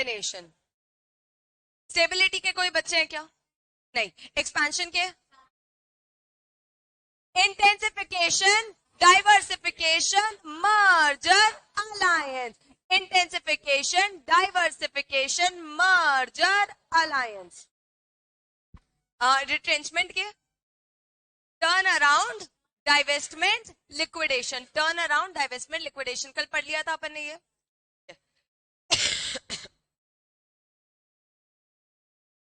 Domination. Stability के कोई बच्चे हैं क्या? नहीं। एक्सपेंशन के? Intensification, diversification, merger, alliance. Intensification, diversification, merger, alliance. Retrenchment के? Turn around, divestment, liquidation. Turn around, divestment, liquidation कल पढ़ लिया था अपन ने ये।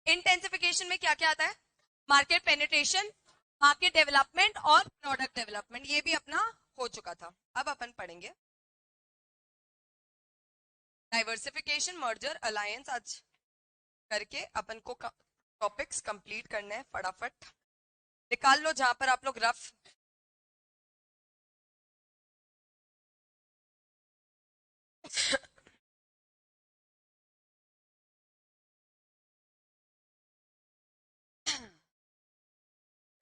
इंटेंसिफिकेशन में क्या क्या आता है? मार्केट पेनिट्रेशन, मार्केट डेवलपमेंट और प्रोडक्ट डेवलपमेंट। ये भी अपना हो चुका था। अब अपन पढ़ेंगे डाइवर्सिफिकेशन, मर्जर, अलायंस। आज करके अपन को टॉपिक्स कंप्लीट करने हैं फटाफट। निकाल लो जहां पर आप लोग रफ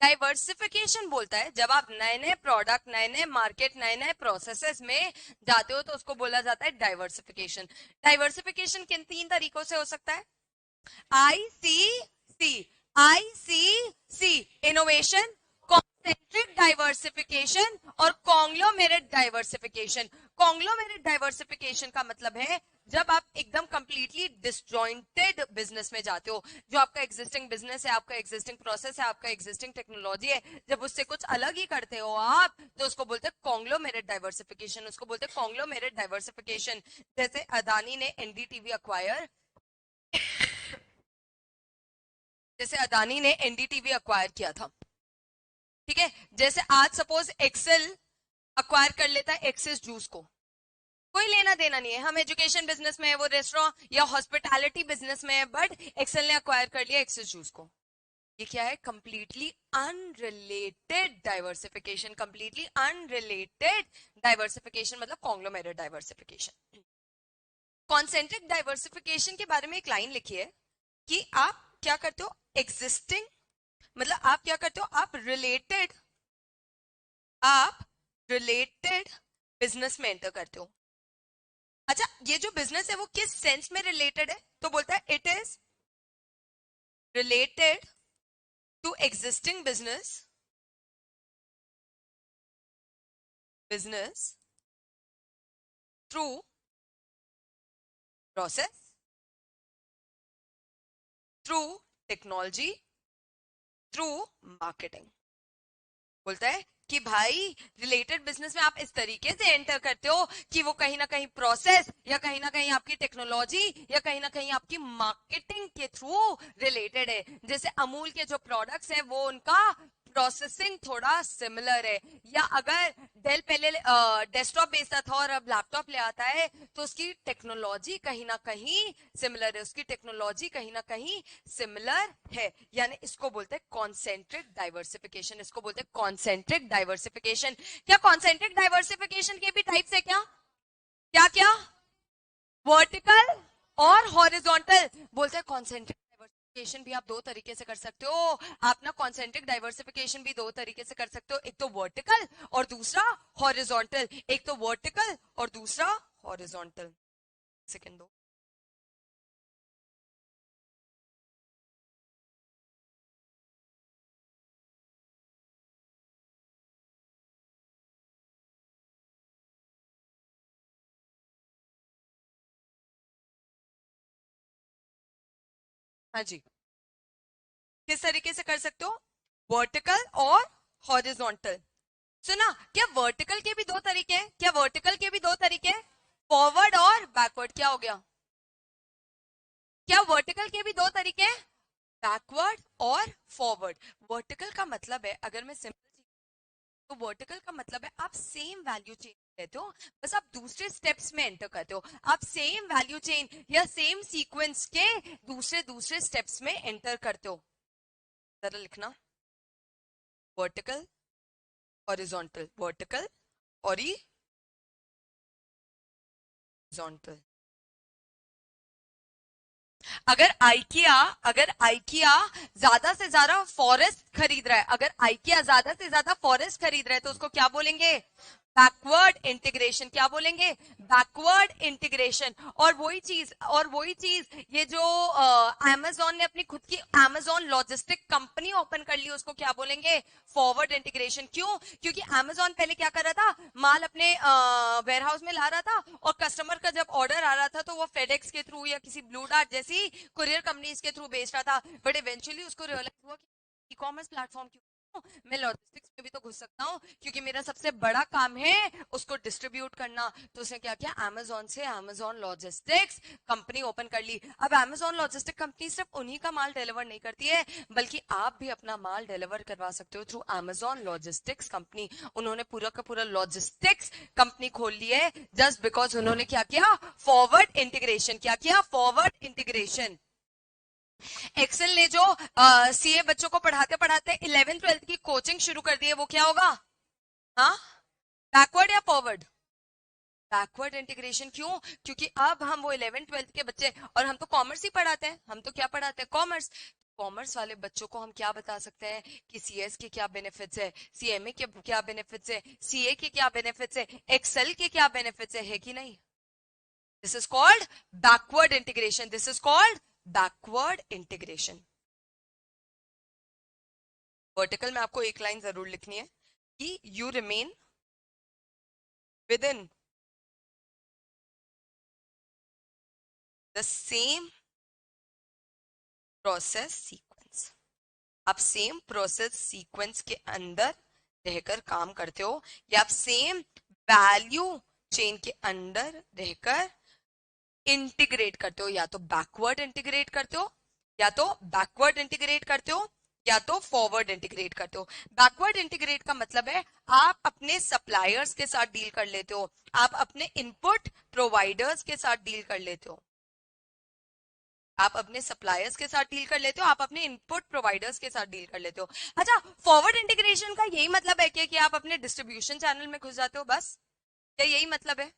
डाइवर्सिफिकेशन बोलता है जब आप नए नए प्रोडक्ट, नए नए मार्केट, नए नए प्रोसेसेस में जाते हो तो उसको बोला जाता है डाइवर्सिफिकेशन। डाइवर्सिफिकेशन किन तीन तरीकों से हो सकता है? ICC, ICC innovation, concentric diversification और कॉन्ग्लोमेरेट डाइवर्सिफिकेशन। कॉन्ग्लोमेरेट डाइवर्सिफिकेशन का मतलब है जब आप एकदम कंप्लीटली डिसजॉइंटेड बिजनेस में जाते हो, जो आपका एग्जिस्टिंग बिजनेस है, आपका एग्जिस्टिंग प्रोसेस है, आपका एग्जिस्टिंग टेक्नोलॉजी है, जब उससे कुछ अलग ही करते हो आप, तो उसको बोलते हैं कॉन्ग्लोमेरेट डाइवर्सिफिकेशन। उसको बोलते हैं कॉन्ग्लोमेरेट डाइवर्सिफिकेशन। जैसे अदानी ने एनडीटीवी अक्वायर जैसे अदानी ने एनडीटीवी अक्वायर किया था, ठीक है। जैसे आज सपोज एक्सेल अक्वायर कर लेता है एक्सिस जूस को, कोई लेना देना नहीं है, हम एजुकेशन बिजनेस में है, वो रेस्टोरेंट या हॉस्पिटैलिटी बिजनेस में है, बट एक्सेल ने अक्वायर कर लिया एक्सिस जूस को। ये क्या है? Completely unrelated diversification. Completely unrelated diversification मतलब कॉन्ग्लोमेरेट डाइवर्सिफिकेशन। कॉन्सेंट्रिक डाइवर्सिफिकेशन के बारे में एक लाइन लिखी है कि आप क्या करते हो? एग्जिस्टिंग मतलब आप क्या करते हो? आप रिलेटेड बिजनेस में एंटर करते हो। अच्छा, ये जो बिजनेस है वो किस सेंस में रिलेटेड है? तो बोलता है it is related to existing business through process, through technology, through marketing. बोलता है कि भाई रिलेटेड बिजनेस में आप इस तरीके से एंटर करते हो कि वो कहीं ना कहीं प्रोसेस या कहीं ना कहीं आपकी टेक्नोलॉजी या कहीं ना कहीं आपकी मार्केटिंग के थ्रू रिलेटेड है। जैसे अमूल के जो प्रोडक्ट्स हैं वो उनका प्रोसेसिंग थोड़ा सिमिलर है, या अगर डेल पहले डेस्कटॉप बेचता था और अब लैपटॉप ले आता है तो उसकी टेक्नोलॉजी कहीं ना कहीं सिमिलर है, उसकी टेक्नोलॉजी कहीं ना कहीं सिमिलर है। यानी इसको बोलते हैं कॉन्सेंट्रिक डाइवर्सिफिकेशन। इसको बोलते हैं कॉन्सेंट्रिक डाइवर्सिफिकेशन। क्या कॉन्सेंट्रिक डाइवर्सिफिकेशन के भी टाइप्स है क्या? क्या क्या? वर्टिकल और हॉरिजॉन्टल। बोलते हैं कॉन्सेंट्रिक डाइवर्सिफिकेशन भी आप दो तरीके से कर सकते हो। आप ना कॉन्सेंट्रिक डाइवर्सिफिकेशन भी दो तरीके से कर सकते हो, एक तो वर्टिकल और दूसरा हॉरिजॉन्टल। एक तो वर्टिकल और दूसरा हॉरिजॉन्टल। सेकंड दो। हाँ जी, किस तरीके से कर सकते हो? वर्टिकल और हॉरिजॉन्टल। सुना? क्या वर्टिकल के भी दो तरीके हैं? क्या वर्टिकल के भी दो तरीके हैं? फॉरवर्ड और बैकवर्ड। क्या हो गया? क्या वर्टिकल के भी दो तरीके हैं? बैकवर्ड और फॉरवर्ड। वर्टिकल का मतलब है, अगर मैं सिंपल तो वर्टिकल का मतलब है आप सेम वैल्यू चेन लेते हो, बस आप दूसरे स्टेप्स में एंटर करते हो। आप सेम वैल्यू चेन या सेम सीक्वेंस के दूसरे दूसरे स्टेप्स में एंटर करते हो। जरा लिखना, वर्टिकल, हॉरिजॉन्टल, वर्टिकल, हॉरिजॉन्टल। अगर आइकिया ज्यादा से ज्यादा फॉरेस्ट खरीद रहा है, अगर आइकिया ज्यादा से ज्यादा फॉरेस्ट खरीद रहा है तो उसको क्या बोलेंगे? बैकवर्ड इंटीग्रेशन, क्या बोलेंगे, बैकवर्ड इंटीग्रेशन। और वही चीज ये जो अमेजोन ने अपनी खुद की अमेजोन लॉजिस्टिक कंपनी ओपन कर ली, उसको क्या बोलेंगे, फॉरवर्ड इंटीग्रेशन। क्यों? क्योंकि अमेजोन पहले क्या कर रहा था, माल अपने वेयर हाउस में ला रहा था, और कस्टमर का जब ऑर्डर आ रहा था तो वो फेडेक्स के थ्रू या किसी ब्लू डार्ट जैसी कुरियर कंपनीज के थ्रू बेच रहा था। बट इवेंचुअली उसको रियलाइज हुआ कि ई कॉमर्स प्लेटफॉर्म क्यों, मैं लॉजिस्टिक्स में भी तो घुस सकता हूँ, क्योंकि मेरा सबसे बड़ा काम है उसको डिस्ट्रीब्यूट करना। तो उसने क्या किया, अमेजोन से अमेजोन लॉजिस्टिक्स कंपनी ओपन कर ली। अब अमेजोन लॉजिस्टिक कंपनी सिर्फ उन्हीं का माल डिलीवर नहीं करती है, बल्कि आप भी अपना माल डिलीवर करवा सकते हो थ्रू अमेजोन लॉजिस्टिक्स कंपनी। उन्होंने पूरा का पूरा लॉजिस्टिक्स कंपनी खोल ली है, जस्ट बिकॉज उन्होंने क्या किया, फॉरवर्ड इंटीग्रेशन। क्या किया, फॉरवर्ड इंटीग्रेशन। एक्सेल ने जो सीए बच्चों को पढ़ाते पढ़ाते 11th 12th की कोचिंग शुरू कर दी है, वो क्या होगा, हाँ, बैकवर्ड या फॉरवर्ड, बैकवर्ड इंटीग्रेशन। क्यों? क्योंकि अब हम वो 11th 12th के बच्चे, और हम तो कॉमर्स ही पढ़ाते हैं, हम तो क्या पढ़ाते हैं, कॉमर्स। कॉमर्स वाले बच्चों को हम क्या बता सकते हैं कि सीएस के क्या बेनिफिट्स है, सीएमए के क्या बेनिफिट्स है, सीए के क्या बेनिफिट्स है, एक्सेल के क्या बेनिफिट्स है कि नहीं। This is called backward integration, this is called backward integration. Vertical में आपको एक लाइन जरूर लिखनी है कि you remain with in the same process sequence. आप सेम प्रोसेस सीक्वेंस के अंदर रहकर काम करते हो, या आप सेम वैल्यू चेन के अंदर रहकर इंटीग्रेट करते हो, या तो बैकवर्ड इंटीग्रेट करते हो, या तो बैकवर्ड इंटीग्रेट करते हो, या तो फॉरवर्ड इंटीग्रेट करते हो। बैकवर्ड इंटीग्रेट का मतलब है आप अपने सप्लायर्स के साथ डील कर लेते हो, आप अपने इनपुट प्रोवाइडर्स के साथ डील कर लेते हो, आप अपने सप्लायर्स के साथ डील कर लेते हो, आप अपने इनपुट प्रोवाइडर्स के साथ डील कर लेते हो। अच्छा, फॉरवर्ड इंटीग्रेशन का यही मतलब है कि आप अपने डिस्ट्रीब्यूशन चैनल में घुस जाते हो, बस, क्या यही मतलब है?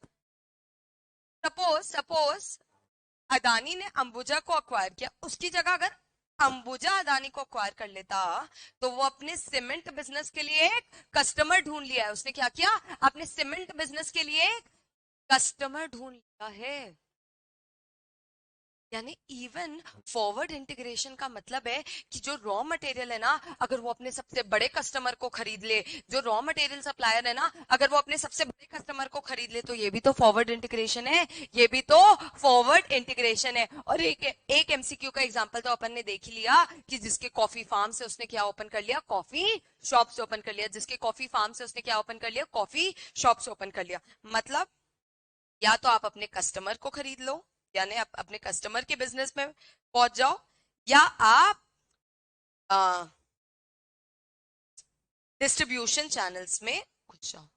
सपोज सपोज अदानी ने अंबुजा को अक्वायर किया, उसकी जगह अगर अंबुजा अदानी को अक्वायर कर लेता, तो वो अपने सीमेंट बिजनेस के लिए एक कस्टमर ढूंढ लिया है। उसने क्या किया, अपने सीमेंट बिजनेस के लिए एक कस्टमर ढूंढ लिया है। यानी इवन फॉरवर्ड इंटीग्रेशन का मतलब है कि जो रॉ मटेरियल है ना, अगर वो अपने सबसे बड़े कस्टमर को खरीद ले, जो रॉ मटेरियल सप्लायर है ना, अगर वो अपने सबसे बड़े कस्टमर को खरीद ले, तो ये भी तो फॉरवर्ड इंटीग्रेशन है, ये भी तो फॉरवर्ड इंटीग्रेशन है। और एक एमसीक्यू का एग्जांपल तो अपन ने देख ही लिया कि जिसके कॉफी फार्म से उसने क्या ओपन कर लिया, कॉफी शॉप्स ओपन कर लिया, जिसके कॉफी फार्म से उसने क्या ओपन कर लिया, कॉफी शॉप्स ओपन कर लिया। मतलब या तो आप अपने कस्टमर को खरीद लो, यानी आप अपने कस्टमर के बिजनेस में पहुंच जाओ, या आप डिस्ट्रीब्यूशन चैनल्स में घुस जाओ,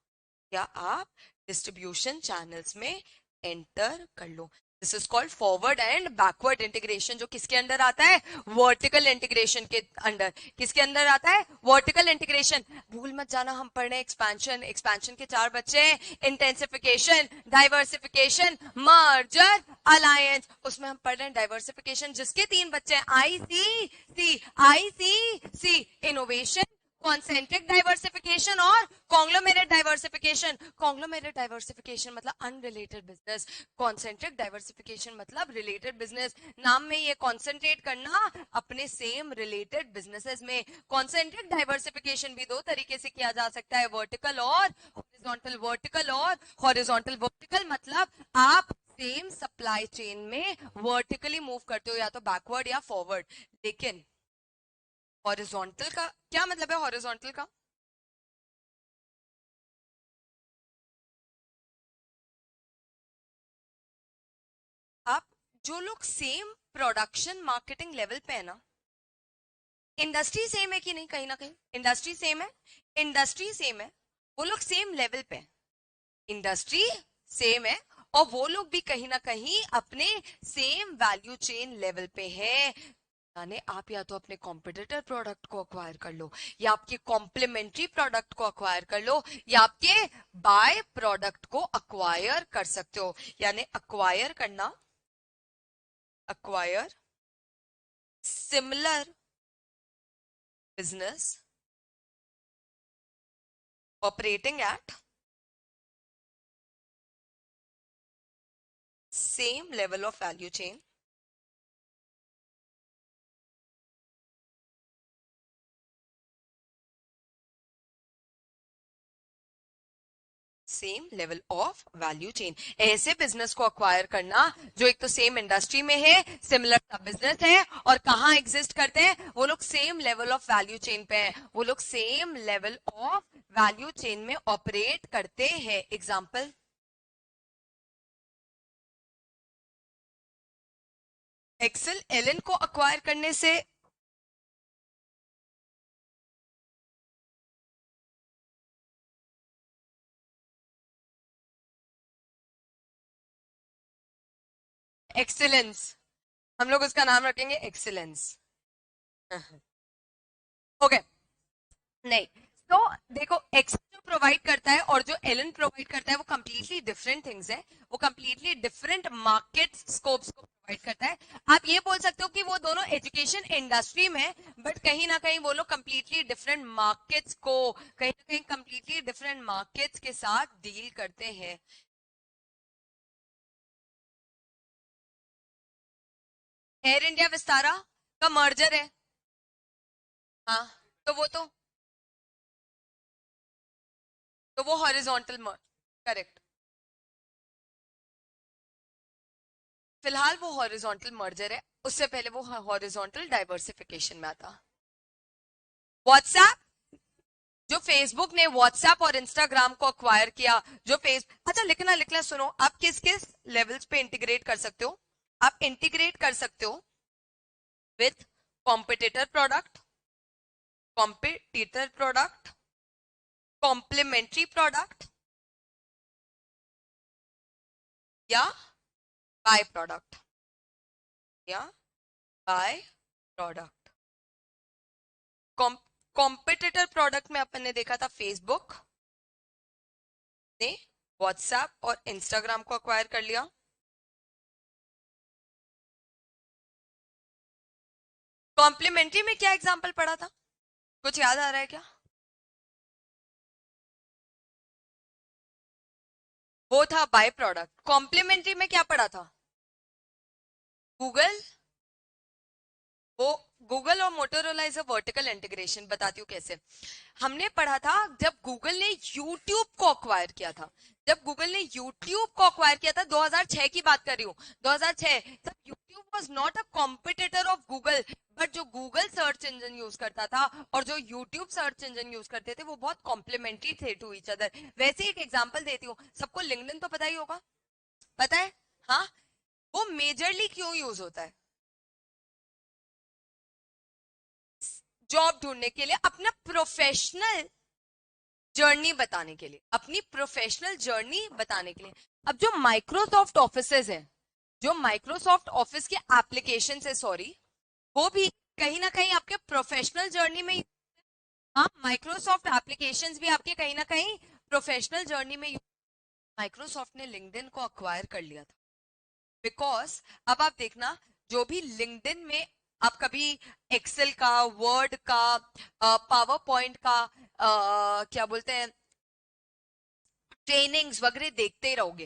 या आप डिस्ट्रीब्यूशन चैनल्स में एंटर कर लो। This is called forward and backward integration, जो किसके अंदर आता है, वर्टिकल इंटीग्रेशन के अंदर। किसके अंदर आता है, वर्टिकल इंटीग्रेशन। भूल मत जाना, हम पढ़ रहे हैं एक्सपेंशन, एक्सपेंशन के 4 बच्चे हैं, इंटेंसिफिकेशन, डाइवर्सिफिकेशन, मर्जर, अलायंस। उसमें हम पढ़ रहे हैं डाइवर्सिफिकेशन, जिसके 3 बच्चे हैं, आई सी सी इनोवेशन, कॉन्सेंट्रिक डाइवर्सिफिकेशन और कॉन्ग्लोमेरेट डाइवर्सिफिकेशन। कॉन्ग्लोमेरेट डाइवर्सिफिकेशन मतलब अनरिलेटेड बिजनेस, कॉन्सेंट्रिक डाइवर्सिफिकेशन मतलब रिलेटेड बिजनेस। नाम में ये कॉन्सेंट्रेट करना अपने सेम रिलेटेड बिजनेसेस में। कॉन्सेंट्रिक डाइवर्सिफिकेशन भी 2 तरीके से किया जा सकता है, वर्टिकल और हॉरिजॉन्टल। वर्टिकल और हॉरिजॉन्टल, वर्टिकल मतलब आप सेम सप्लाई चेन में वर्टिकली मूव करते हो, या तो बैकवर्ड या फॉरवर्ड। लेकिन हॉरिजॉन्टल का क्या मतलब है, हॉरिजॉन्टल का आप, जो लोग सेम प्रोडक्शन मार्केटिंग लेवल पे है ना, इंडस्ट्री सेम है कि नहीं, कहीं ना कहीं इंडस्ट्री सेम है, इंडस्ट्री सेम है, वो लोग सेम लेवल पे, इंडस्ट्री सेम है, और वो लोग भी कहीं ना कहीं अपने सेम वैल्यू चेन लेवल पे है। यानी आप या तो अपने कॉम्पिटिटर प्रोडक्ट को अक्वायर कर लो, या आपके कॉम्प्लीमेंट्री प्रोडक्ट को अक्वायर कर लो, या आपके बाय प्रोडक्ट को अक्वायर कर सकते हो। यानी अक्वायर करना, acquire similar business operating at same level of value chain. Same level of value chain, ऐसे बिजनेस को अक्वायर करना जो एक तो सेम इंडस्ट्री में है, सिमिलर सा बिजनेस है, और कहाँ एग्जिस्ट करते हैं वो लोग, same level of value chain पे हैं, वो लोग same level of value chain में ऑपरेट करते हैं. एग्जाम्पल, एक्सेल एलन को अक्वायर करने से एक्सीलेंस, हम लोग उसका नाम रखेंगे एक्सीलेंस. ओके, नहीं तो देखो, एक्सेल जो प्रोवाइड करता है और जो एलन प्रोवाइड करता है वो कंप्लीटली डिफरेंट थिंग्स है, वो कंप्लीटली डिफरेंट मार्केट स्कोप्स को प्रोवाइड करता है. आप ये बोल सकते हो कि वो दोनों एजुकेशन इंडस्ट्री में है, बट कहीं ना कहीं वो लोग कंप्लीटली डिफरेंट मार्केट्स को, कहीं ना कहीं कंप्लीटली डिफरेंट मार्केट्स के साथ डील करते हैं. एयर इंडिया विस्तारा का मर्जर है. हाँ, तो वो हॉरिजॉन्टल, करेक्ट, फिलहाल वो हॉरिजॉन्टल मर्जर है, उससे पहले वो हॉरिजॉन्टल डाइवर्सिफिकेशन में आता. व्हाट्सएप, जो फेसबुक ने व्हाट्सएप और इंस्टाग्राम को अक्वायर किया, जो फेस, अच्छा लिखना लिखना सुनो, आप किस किस लेवल्स पे इंटीग्रेट कर सकते हो. आप इंटीग्रेट कर सकते हो with competitor product, complementary product, या बाय प्रोडक्ट, या बाय प्रोडक्ट. कॉम्पिटिटर प्रोडक्ट में अपन ने देखा था फेसबुक ने व्हाट्सएप और इंस्टाग्राम को अक्वायर कर लिया. कॉम्प्लीमेंट्री में क्या एग्जांपल पढ़ा था, कुछ याद आ रहा है क्या? वो था बाय प्रोडक्ट. कॉम्प्लीमेंट्री में क्या पढ़ा था? गूगल, वो गूगल और Motorola is a vertical integration. बताती हूँ कैसे. हमने पढ़ा था जब गूगल ने यूट्यूब को अक्वायर किया था, जब गूगल ने यूट्यूब को अक्वायर किया था, 2006 की बात कर रही हूँ, 2006, तब YouTube was not a competitor of Google, but जो गूगल सर्च इंजन यूज करता था और जो यूट्यूब सर्च इंजन यूज करते थे वो बहुत कॉम्प्लीमेंट्री थे टू ईच अदर. वैसे एक एग्जांपल देती हूँ, सबको लिंक्डइन तो पता ही होगा, पता है? हाँ, वो मेजरली क्यों यूज होता है? जॉब ढूंढने के लिए, अपना प्रोफेशनल जर्नी बताने के लिए, अपनी प्रोफेशनल जर्नी बताने के लिए. अब जो माइक्रोसॉफ्ट ऑफिसेज हैं, जो माइक्रोसॉफ्ट ऑफिस के एप्लीकेशन है, सॉरी, वो भी कहीं ना कहीं आपके प्रोफेशनल जर्नी में, हाँ, माइक्रोसॉफ्ट एप्लीकेशंस भी आपके कहीं ना कहीं प्रोफेशनल जर्नी में. माइक्रोसॉफ्ट ने लिंक्डइन को अक्वायर कर लिया था बिकॉज, अब आप देखना, जो भी लिंक्डइन में आप कभी एक्सेल का, वर्ड का, पावर पॉइंट का, क्या बोलते हैं, ट्रेनिंग्स वगैरह देखते ही रहोगे,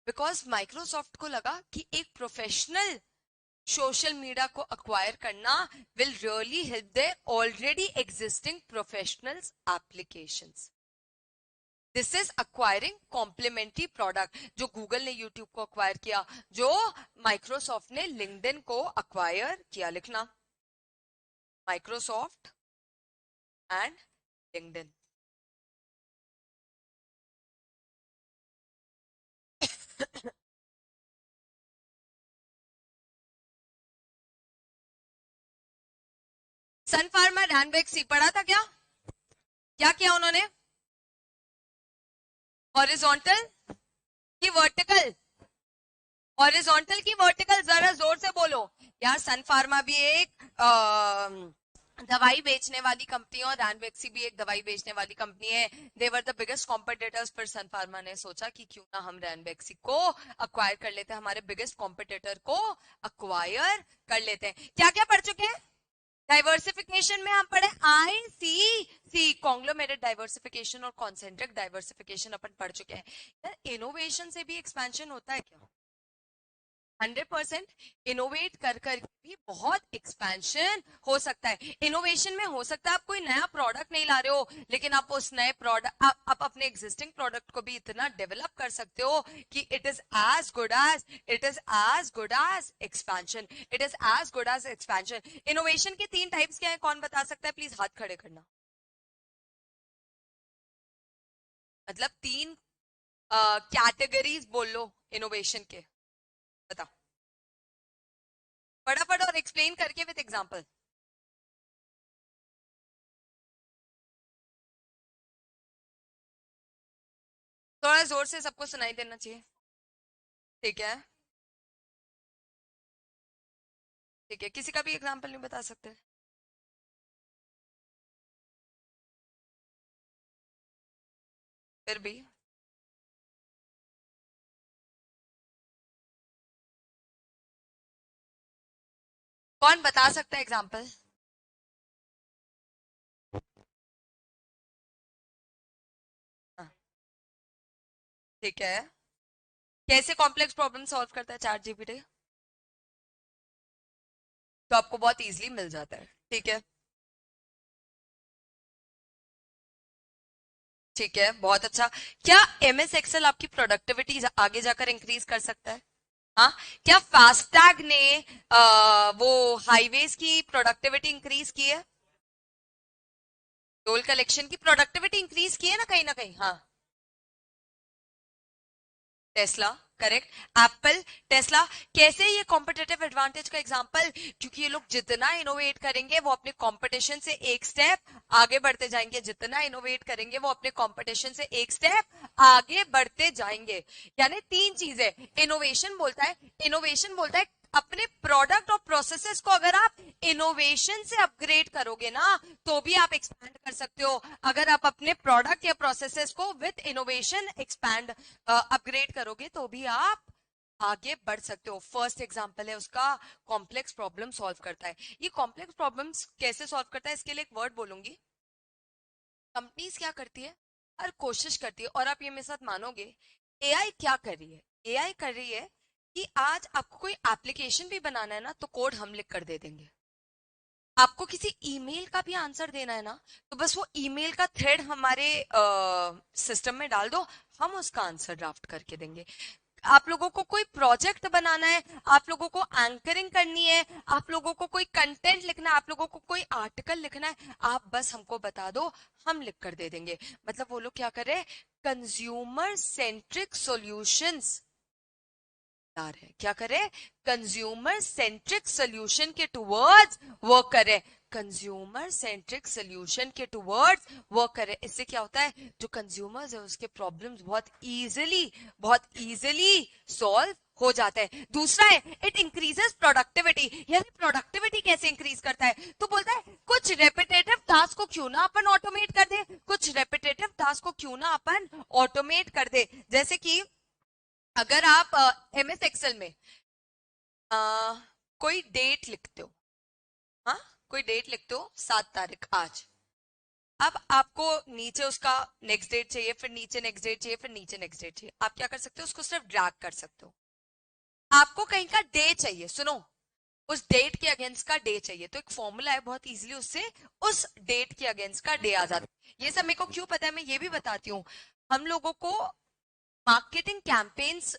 बिकॉज माइक्रोसॉफ्ट को लगा कि एक प्रोफेशनल सोशल मीडिया को अक्वायर करना will really help their already existing professionals applications. This is acquiring complementary product. जो गूगल ने यूट्यूब को अक्वायर किया, जो माइक्रोसॉफ्ट ने लिंक्डइन को अक्वायर किया. लिखना, Microsoft and LinkedIn. Sun Pharma, Ranbaxy पढ़ा था क्या? क्या किया उन्होंने? हॉरिजॉन्टल की वर्टिकल, हॉरिजॉन्टल की वर्टिकल, जरा जोर से बोलो यार. सन फार्मा भी एक दवाई बेचने वाली कंपनी है और रैनबैक्सी भी एक दवाई बेचने वाली कंपनी है. दे वर द बिगेस्ट कॉम्पिटिटर्स. पर सन फार्मा ने सोचा कि क्यों ना हम रैनबैक्सी को अक्वायर कर लेते हैं, हमारे बिगेस्ट कॉम्पिटिटर को अक्वायर कर लेते हैं. क्या क्या पढ़ चुके हैं? डाइवर्सिफिकेशन में हम पढ़े ICC, कॉन्ग्लोमेरेट डाइवर्सिफिकेशन और कॉन्सेंट्रिक डाइवर्सिफिकेशन अपन पढ़ चुके हैं. यार, इनोवेशन से भी एक्सपेंशन होता है क्या? 100%। इनोवेट कर कर भी बहुत एक्सपेंशन हो सकता है। इनोवेशन में हो सकता है आप कोई नया प्रोडक्ट नहीं ला रहे हो, लेकिन आप उस नए प्रोडक्ट आप अपने एग्जिस्टिंग प्रोडक्ट को भी इतना डेवलप कर सकते हो कि it is as good as expansion. It is as good as expansion. Innovation के 3 टाइप्स क्या है, कौन बता सकता है? प्लीज हाथ खड़े करना। मतलब 3 कैटेगरीज बोल लो इनोवेशन के, बताओ फटाफट और एक्सप्लेन करके विद एग्जांपल। थोड़ा जोर से सबको सुनाई देना चाहिए। ठीक है, ठीक है, किसी का भी एग्जांपल नहीं बता सकते? फिर भी कौन बता सकता है एग्जांपल? हाँ, ठीक है। कैसे कॉम्प्लेक्स प्रॉब्लम सॉल्व करता है चैट जीपीटी? तो आपको बहुत इजीली मिल जाता है। ठीक है, ठीक है, बहुत अच्छा। क्या एमएस एक्सेल आपकी प्रोडक्टिविटी आगे जाकर इंक्रीज कर सकता है? हाँ। क्या फास्टैग ने वो हाईवेज की प्रोडक्टिविटी इंक्रीज की है? टोल कलेक्शन की प्रोडक्टिविटी इंक्रीज की है ना कहीं, हाँ। Tesla, correct. एप्पल, टेस्ला, कैसे ये कॉम्पिटेटिव एडवांटेज का एग्जांपल? क्योंकि ये लोग जितना इनोवेट करेंगे वो अपने कंपटीशन से एक स्टेप आगे बढ़ते जाएंगे। जितना इनोवेट करेंगे वो अपने कंपटीशन से एक स्टेप आगे बढ़ते जाएंगे। यानी 3 चीजें। इनोवेशन बोलता है अपने प्रोडक्ट और प्रोसेसेस को अगर आप इनोवेशन से अपग्रेड करोगे ना, तो भी आप एक्सपैंड कर सकते हो। अगर आप अपने प्रोडक्ट या प्रोसेसेस को विद इनोवेशन एक्सपैंड अपग्रेड करोगे तो भी आप आगे बढ़ सकते हो। फर्स्ट एग्जांपल है उसका, कॉम्प्लेक्स प्रॉब्लम सॉल्व करता है। ये कॉम्प्लेक्स प्रॉब्लम्स कैसे सॉल्व करता है, इसके लिए एक वर्ड बोलूंगी। कंपनीज क्या करती है, हर कोशिश करती है, और आप ये मेरे साथ मानोगे, एआई क्या कर रही है? एआई कर रही है कि आज आपको कोई एप्लीकेशन भी बनाना है ना, तो कोड हम लिख कर दे देंगे। आपको किसी ईमेल का भी आंसर देना है ना, तो बस वो ईमेल का थ्रेड हमारे सिस्टम में डाल दो, हम उसका आंसर ड्राफ्ट करके देंगे। आप लोगों को कोई प्रोजेक्ट बनाना है, आप लोगों को एंकरिंग करनी है, आप लोगों को कोई कंटेंट लिखना है, आप लोगों को कोई आर्टिकल लिखना है, आप बस हमको बता दो, हम लिख कर दे देंगे। मतलब वो लोग क्या कर रहे हैं, कंज्यूमर सेंट्रिक सॉल्यूशंस ला रहे हैं। क्या करे, कंज्यूमर सेंट्रिक सोल्यूशन के टुवर्ड्स वर्क करे। कंज्यूमर सेंट्रिक सोल्यूशन के टुवर्ड्स वर्क करे। इससे क्या होता है, जो कंज्यूमर्स है उसके प्रॉब्लम्स बहुत इजीली सॉल्व हो जाता है। दूसरा है, इट इंक्रीजेस प्रोडक्टिविटी। यानी प्रोडक्टिविटी कैसे इंक्रीज करता है, तो बोलता है कुछ रेपिटेटिव टास्क को क्यों ना अपन ऑटोमेट कर दे, कुछ रेपिटेटिव टास्क को क्यों ना अपन ऑटोमेट कर दे। जैसे कि अगर आप एमएस एक्सेल में अ, कोई डेट लिखते हो, हाँ, कोई डेट लिखते हो, 7 तारीख आज। अब आपको नीचे उसका नेक्स्ट डेट चाहिए, फिर नीचे नेक्स्ट डेट चाहिए, फिर नीचे नेक्स्ट डेट चाहिए। आप क्या कर सकते हो, उसको सिर्फ ड्रैग कर सकते हो। आपको कहीं का डे चाहिए, सुनो, उस डेट के अगेंस्ट का डे चाहिए, तो एक फॉर्मूला है, बहुत इजीली उससे उस डेट के अगेंस्ट का डे आ जाता है। ये सब मेरे को क्यों पता है, मैं ये भी बताती हूँ। हम लोगों को मार्केटिंग कैंपेन्स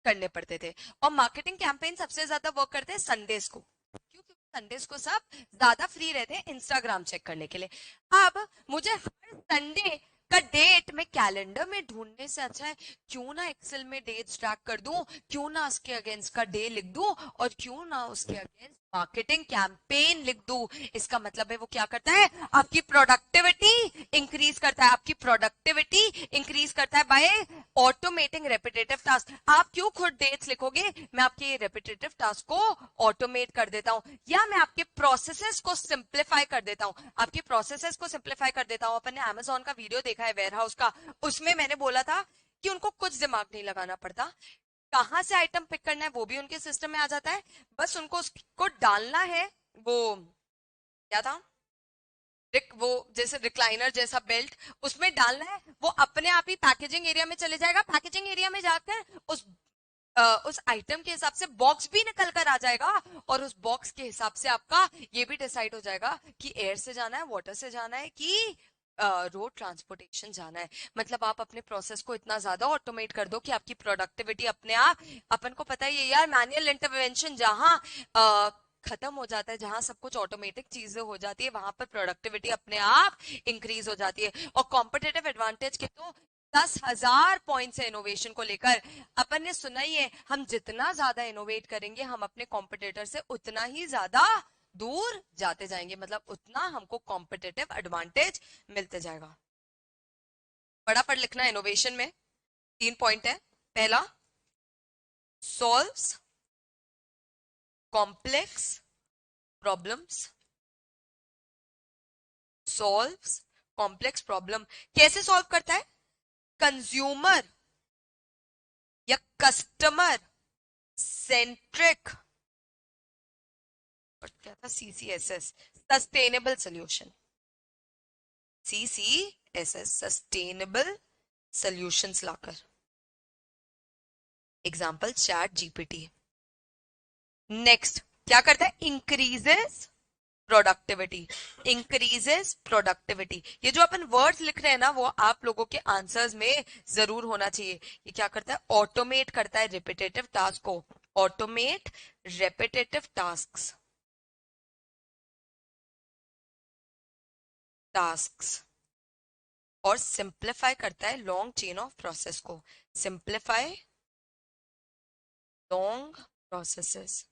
करने पड़ते थे, और मार्केटिंग कैंपेन सबसे ज्यादा वर्क करते हैं संडेज को। क्यों? क्योंकि संडेज को सब ज्यादा फ्री रहते हैं इंस्टाग्राम चेक करने के लिए। अब मुझे हर संडे का डेट में कैलेंडर में ढूंढने से अच्छा है क्यों ना एक्सेल में डेट्स ट्रैक कर दूं, क्यों ना उसके अगेंस्ट का डे लिख दूं, और क्यों ना उसके अगेंस्ट मार्केटिंग कैंपेन लिख दूं। इसका मतलब है वो क्या करता है, आपकी प्रोडक्टिविटी इंक्रीज करता है, आपकी प्रोडक्टिविटी इंक्रीज करता है बाय ऑटोमेटिंग रेपिटेटिव टास्क। आप क्यों खुद डेट्स लिखोगे, मैं आपके रेपिटेटिव टास्क को ऑटोमेट कर देता हूं, या मैं आपके प्रोसेसेस को सिंप्लीफाई कर देता हूं। आपके प्रोसेसेस को सिंप्लीफाई कर देता हूं। अपन ने अमेजोन का वीडियो देखा है वेयर हाउस का, उसमें मैंने बोला था कि उनको कुछ दिमाग नहीं लगाना पड़ता, कहां से आइटम पिक करना है वो भी उनके सिस्टम में आ जाता है, बस उनको उसको डालना है। वो क्या था, वो जैसे रिक्लाइनर जैसा बेल्ट, उसमें डालना है, वो अपने आप ही पैकेजिंग एरिया में चले जाएगा, पैकेजिंग एरिया में जाकर उस उस आइटम के हिसाब से बॉक्स भी निकल कर आ जाएगा, और उस बॉक्स के हिसाब से आपका ये भी डिसाइड हो जाएगा कि एयर से जाना है, वाटर से जाना है, कि रोड ट्रांसपोर्टेशन जाना है। मतलब आप अपने प्रोसेस को इतना ज्यादा ऑटोमेट कर दो कि आपकी प्रोडक्टिविटी अपने आप, अपन को पता ही है यार, मैनुअल इंटरवेंशन जहां खत्म हो जाता है, जहां सब कुछ ऑटोमेटिक चीजें हो जाती है, वहां पर प्रोडक्टिविटी अपने आप इंक्रीज हो जाती है। और कॉम्पिटेटिव एडवांटेज के तो 10,000 पॉइंट्स है इनोवेशन को लेकर। अपन ने सुना ही है, हम जितना ज्यादा इनोवेट करेंगे, हम अपने कॉम्पिटिटर से उतना ही ज्यादा दूर जाते जाएंगे, मतलब उतना हमको कॉम्पिटिटिव एडवांटेज मिलते जाएगा। फटाफट लिखना है इनोवेशन में 3 पॉइंट है। पहला, solves complex problems. Solves complex problem कैसे सॉल्व करता है? कंज्यूमर या कस्टमर सेंट्रिक, क्या था, CCSS, sustainable solution. CCSS, sustainable solutions लाकर। Example chat GPT. नेक्स्ट क्या करता है? Increases productivity. इंक्रीजेस प्रोडक्टिविटी, ये जो अपन वर्ड्स लिख रहे हैं ना, वो आप लोगों के आंसर्स में जरूर होना चाहिए। ये क्या करता है? ऑटोमेट करता है रिपीटेटिव टास्क को। ऑटोमेट रेपिटेटिव टास्क्स और सिंप्लीफाई करता है लॉन्ग चेन ऑफ प्रोसेस को। Simplify long processes.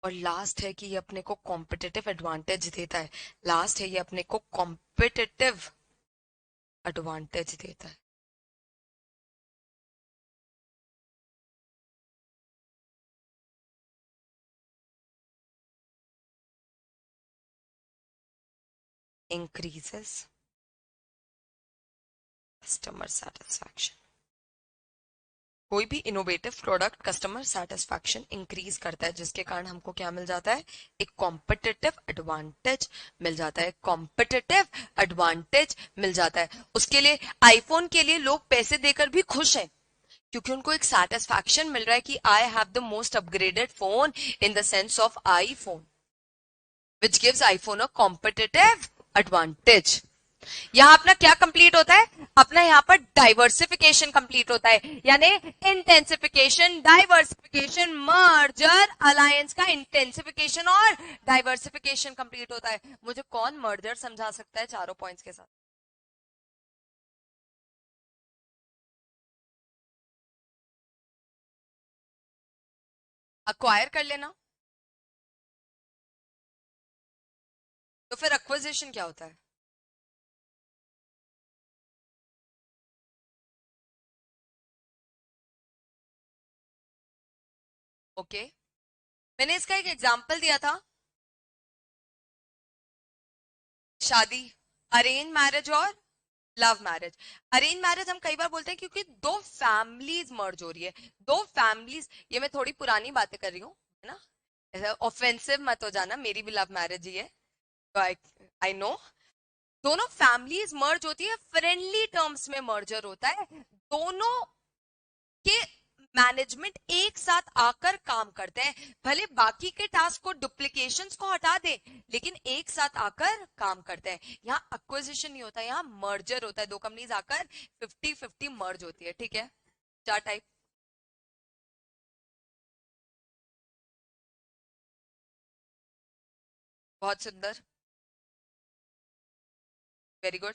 और लास्ट है कि ये अपने को कॉम्पिटिटिव एडवांटेज देता है। लास्ट है, ये अपने को कॉम्पिटिटिव एडवांटेज देता है। Increases customer satisfaction. कोई भी innovative product customer satisfaction increase करता है, जिसके कारण हमको क्या मिल जाता है? एक कॉम्पिटिटिव एडवांटेज मिल जाता है। कॉम्पिटिटिव एडवांटेज मिल जाता है। उसके लिए आईफोन के लिए लोग पैसे देकर भी खुश हैं, क्योंकि उनको एक सेटिस्फैक्शन मिल रहा है कि I have the most upgraded phone in the sense of iPhone, which gives iPhone a competitive advantage. यहाँ अपना क्या कंप्लीट होता है? अपना यहाँ पर डाइवर्सिफिकेशन कंप्लीट होता है, यानी इंटेंसिफिकेशन, डाइवर्सिफिकेशन, मर्जर अलायंस का इंटेंसिफिकेशन और डाइवर्सिफिकेशन कंप्लीट होता है। मुझे कौन मर्जर समझा सकता है चारों पॉइंट्स के साथ? अक्वायर कर लेना। तो फिर एक्विजिशन क्या होता है? ओके, मैंने इसका एक एग्जांपल दिया था, शादी, अरेंज मैरिज और लव मैरिज। अरेंज मैरिज हम कई बार बोलते हैं क्योंकि दो फैमिलीज मर्ज हो रही है। दो फैमिलीज, ये मैं थोड़ी पुरानी बातें कर रही हूँ, है ना, ऐसा ऑफेंसिव मत हो जाना, मेरी भी लव मैरिज ही है, तो आई नो। दोनों फैमिलीज मर्ज होती है, फ्रेंडली टर्म्स में मर्जर होता है। दोनों के मैनेजमेंट एक साथ आकर काम करते हैं, भले बाकी के टास्क को, डुप्लीकेशंस को हटा दे, लेकिन एक साथ आकर काम करते हैं। यहाँ एक्विजिशन नहीं होता, यहाँ मर्जर होता है। दो कंपनीज आकर 50-50 मर्ज होती है। ठीक है, 4 टाइप। बहुत सुंदर, very good,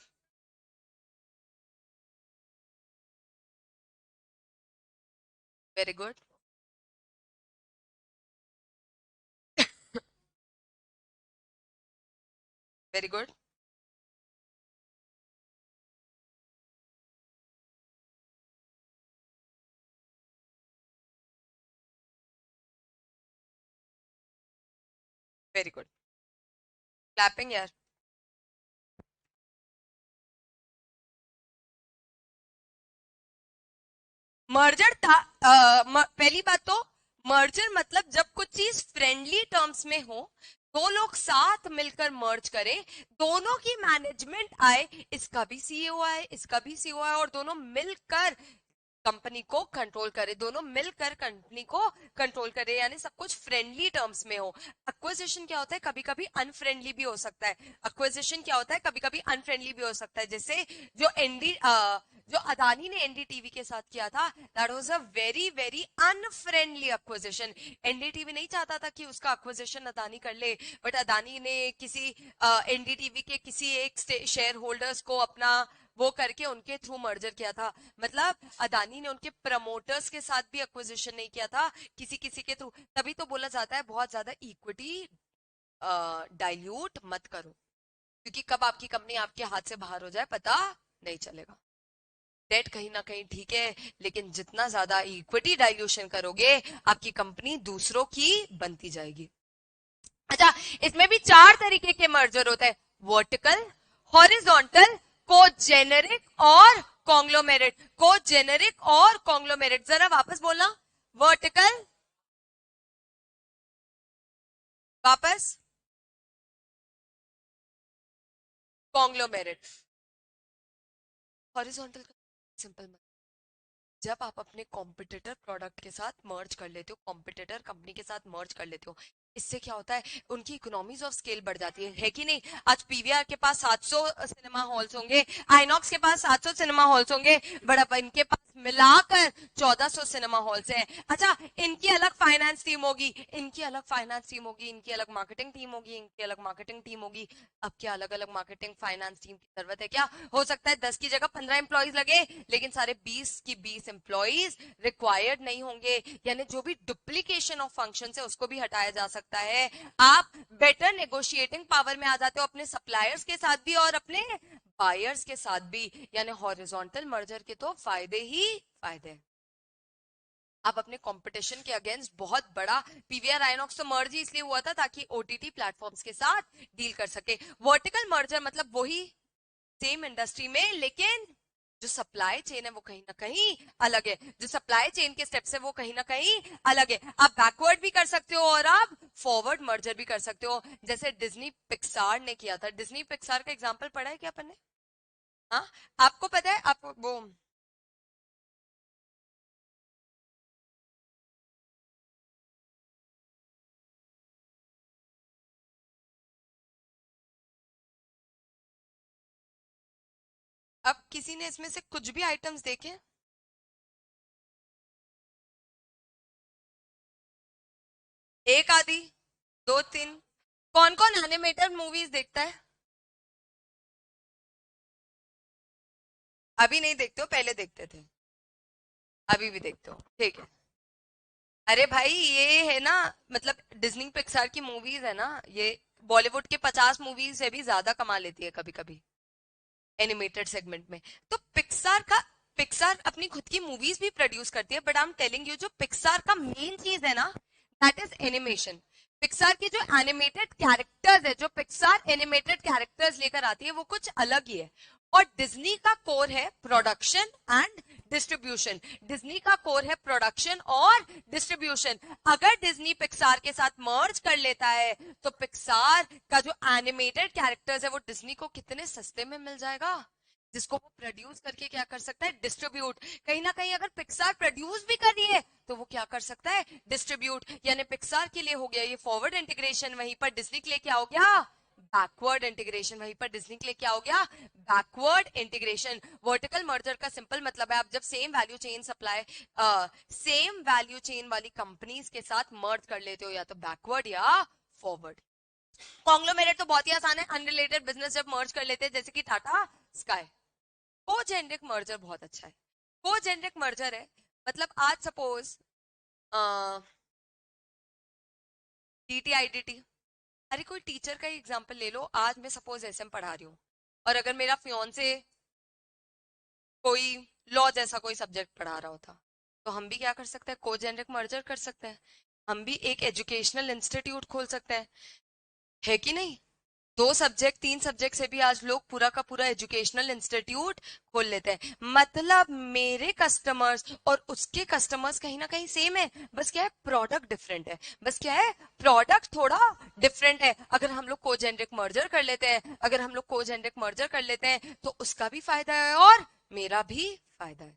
very good, very good, very good, clapping यार। मर्जर था, पहली बात तो, मर्जर मतलब जब कुछ चीज फ्रेंडली टर्म्स में हो, दो लोग साथ मिलकर मर्ज करें, दोनों की मैनेजमेंट आए, इसका भी सीईओ आए, इसका भी सीईओ आए, और दोनों मिलकर कंपनी को कंट्रोल करे, दोनों मिलकर कंपनी को कंट्रोल करे, यानी सब कुछ फ्रेंडली टर्म्स में हो। एक्विजिशन क्या होता है, कभी कभी अनफ्रेंडली भी हो सकता है। एक्विजिशन क्या होता है, कभी कभी अनफ्रेंडली भी हो सकता है। जैसे जो अदानी ने एनडीटीवी के साथ किया था, that was a very very unfriendly acquisition. NDTV नहीं चाहता था कि उसका एक्विजिशन अदानी कर ले, बट अदानी ने किसी एनडीटीवी के किसी एक शेयर होल्डर्स को अपना वो करके उनके थ्रू मर्जर किया था। मतलब अदानी ने उनके प्रमोटर्स के साथ भी एक्विजिशन नहीं किया था, किसी किसी के थ्रू। तभी तो बोला जाता है बहुत ज्यादा इक्विटी डाइल्यूट मत करो, क्योंकि कब आपकी कंपनी आपके हाथ से बाहर हो जाए पता नहीं चलेगा। डेट कहीं ना कहीं ठीक है, लेकिन जितना ज्यादा इक्विटी डाइल्यूशन करोगे, आपकी कंपनी दूसरों की बनती जाएगी। अच्छा, इसमें भी चार तरीके के मर्जर होते हैं, वर्टिकल, हॉरिजॉन्टल, कोजेनेरिक और कॉन्ग्लोमेरेट। कोजेनेरिक और कॉन्ग्लोमेरेट, जरा वापस बोलना। वर्टिकल, वापस, कॉन्ग्लोमेरेट। हॉरिजॉन्टल का सिंपल, जब आप अपने कॉम्पिटिटर प्रोडक्ट के साथ मर्ज कर लेते हो, कॉम्पिटिटर कंपनी के साथ मर्ज कर लेते हो, इससे क्या होता है, उनकी इकोनॉमीज ऑफ स्केल बढ़ जाती है कि नहीं। आज पीवीआर के पास 700 सिनेमा हॉल्स होंगे, आइनॉक्स के पास 700 सिनेमा हॉल्स होंगे, बट अब इनके पास मिलाकर 1400 सिनेमा हॉल्स हैं। अच्छा, इनकी अलग फाइनेंस टीम होगी, इनकी अलग फाइनेंस टीम होगी, इनकी अलग मार्केटिंग टीम होगी, इनकी अलग मार्केटिंग टीम होगी। अब क्या अलग अलग मार्केटिंग फाइनेंस टीम की जरूरत है क्या? हो सकता है 10 की जगह 15 एम्प्लॉइज लगे, लेकिन सारे 20 की 20 एम्प्लॉइज रिक्वायर्ड नहीं होंगे, यानी जो भी डुप्लीकेशन ऑफ फंक्शन है उसको भी हटाया जा सकता है। आप बेटर नेगोशिएटिंग पावर में आ जाते हो अपने सप्लायर्स के साथ भी और अपने बायर्स के साथ भी, यानी हॉरिजॉन्टल मर्जर के तो फायदे ही फायदे हैं। आप अपने कंपटीशन के अगेंस्ट बहुत बड़ा, पीवीआर आइनॉक्स तो मर्ज ही इसलिए हुआ था ताकि ओटीटी प्लेटफॉर्म्स के साथ डील कर सके। वर्टिकल मर्जर मतलब वही सेम इंडस्ट्री में, लेकिन जो सप्लाई चेन है वो कहीं ना कहीं अलग है, जो सप्लाई चेन के स्टेप्स है वो कहीं ना कहीं अलग है। आप बैकवर्ड भी कर सकते हो और आप फॉरवर्ड मर्जर भी कर सकते हो, जैसे डिज्नी पिक्सार ने किया था। डिज्नी पिक्सार का एग्जांपल पढ़ा है क्या अपन ने? हाँ, आपको पता है, आपको वो, अब किसी ने इसमें से कुछ भी आइटम्स देखे? एक आधी, दो तीन? कौन कौन एनिमेटेड मूवीज देखता है? अभी नहीं देखते हो, पहले देखते थे? अभी भी देखते हो, ठीक है। अरे भाई ये है ना, मतलब डिज्नी पिक्सार की मूवीज है ना, ये बॉलीवुड के 50 मूवीज से भी ज्यादा कमा लेती है कभी कभी एनिमेटेड सेगमेंट में। तो पिक्सार अपनी खुद की मूवीज भी प्रोड्यूस करती है, but I am telling you, जो पिक्सार का मेन चीज है ना, दैट इज एनिमेशन। पिक्सार के जो एनिमेटेड कैरेक्टर्स है, जो पिक्सार एनिमेटेड कैरेक्टर्स लेकर आती है, वो कुछ अलग ही है। और डिज्नी का कोर है प्रोडक्शन एंड डिस्ट्रीब्यूशन। डिज्नी का कोर है प्रोडक्शन और डिस्ट्रीब्यूशन। अगर डिज्नी पिक्सार के साथ मर्ज कर लेता है, तो पिक्सार का जो एनिमेटेड कैरेक्टर्स है वो डिज्नी को कितने सस्ते में मिल जाएगा, जिसको वो प्रोड्यूस करके क्या कर सकता है, डिस्ट्रीब्यूट। कहीं ना कहीं अगर पिक्सार प्रोड्यूस भी कर रही है तो वो क्या कर सकता है, डिस्ट्रीब्यूट। यानी पिक्सार के लिए हो गया ये फॉरवर्ड इंटीग्रेशन, वहीं पर डिज्नी के लिए क्या हो गया, बैकवर्ड इंटीग्रेशन। वहीं पर डिज्नी के लिए क्या हो गया, बैकवर्ड इंटीग्रेशन। वर्टिकल मर्जर का सिंपल मतलब है, आप जब same value chain supply, same value chain वाली कंपनीज के साथ मर्ज कर लेते हो, या तो बैकवर्ड या फॉरवर्ड। कॉन्ग्लोमेरेट तो बहुत ही आसान है, अनरिलेटेड बिजनेस जब मर्ज कर लेते हैं, जैसे कि टाटा स्काई। कोजेनरिक मर्जर बहुत अच्छा है। कोजेनरिक मर्जर है मतलब, आज सपोज डीटीआईडीटी, अरे कोई टीचर का ही एग्जांपल ले लो। आज मैं सपोज एसएम पढ़ा रही हूँ, और अगर मेरा फियोंसे कोई लॉ जैसा कोई सब्जेक्ट पढ़ा रहा होता, तो हम भी क्या कर सकते हैं, कोजेनरिक मर्जर कर सकते हैं। हम भी एक एजुकेशनल इंस्टीट्यूट खोल सकते हैं, है कि नहीं? दो सब्जेक्ट तीन सब्जेक्ट से भी आज लोग पूरा का पूरा एजुकेशनल इंस्टीट्यूट खोल लेते हैं। मतलब मेरे कस्टमर्स और उसके कस्टमर्स कहीं ना कहीं सेम है, बस क्या है प्रोडक्ट डिफरेंट है, बस क्या है प्रोडक्ट थोड़ा डिफरेंट है। अगर हम लोग कोजेनरिक मर्जर कर लेते हैं, अगर हम लोग कोजेनरिक मर्जर कर लेते हैं तो उसका भी फायदा है और मेरा भी फायदा है।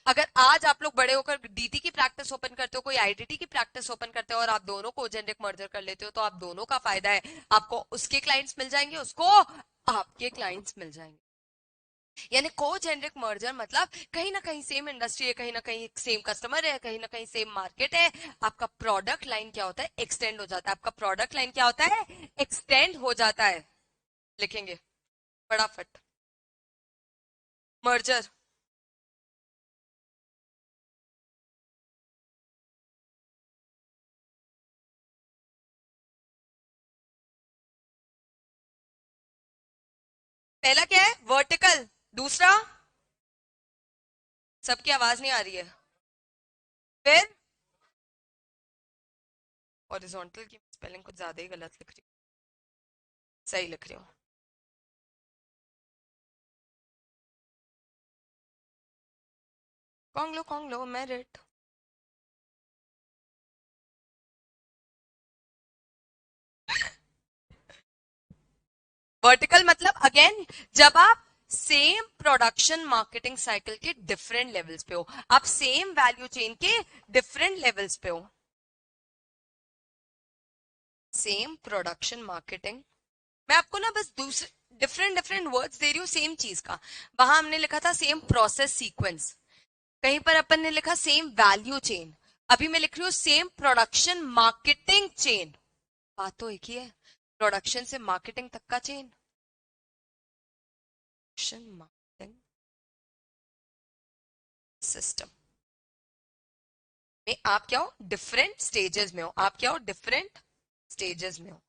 अगर आज आप लोग बड़े होकर डीटी की प्रैक्टिस ओपन करते हो, कोई आईडीटी की प्रैक्टिस ओपन करते हो और आप दोनों को जेनरिक मर्जर कर लेते हो तो आप दोनों का फायदा है। आपको उसके क्लाइंट्स मिल जाएंगे, उसको आपके क्लाइंट्स मिल जाएंगे। यानी को जेनरिक मर्जर मतलब कहीं ना कहीं सेम इंडस्ट्री है, कहीं ना कहीं सेम कस्टमर है, कहीं ना कहीं सेम मार्केट है। आपका प्रोडक्ट लाइन क्या होता है, एक्सटेंड हो जाता है। आपका प्रोडक्ट लाइन क्या होता है, एक्सटेंड हो जाता है। लिखेंगे फटाफट। मर्जर, पहला क्या है वर्टिकल, दूसरा सबकी आवाज नहीं आ रही है, फिर हॉरिजॉन्टल की स्पेलिंग कुछ ज्यादा ही गलत लिख रही हूँ, सही लिख रही हूँ। कॉन्ग्लो मेरिट। वर्टिकल मतलब अगेन जब आप सेम प्रोडक्शन मार्केटिंग साइकिल के डिफरेंट लेवल्स पे हो, आप सेम वैल्यू चेन के डिफरेंट लेवल्स पे हो। सेम प्रोडक्शन मार्केटिंग, मैं आपको ना बस दूसरे डिफरेंट डिफरेंट वर्ड्स दे रही हूँ सेम चीज का। वहां हमने लिखा था सेम प्रोसेस सीक्वेंस, कहीं पर अपन ने लिखा सेम वैल्यू चेन, अभी मैं लिख रही हूँ सेम प्रोडक्शन मार्केटिंग चेन। बात तो एक ही है, प्रोडक्शन से मार्केटिंग तक का चेन। प्रोडक्शन मार्केटिंग सिस्टम में आप क्या हो, डिफरेंट स्टेजेस में हो, आप क्या हो डिफरेंट स्टेजेस में हो।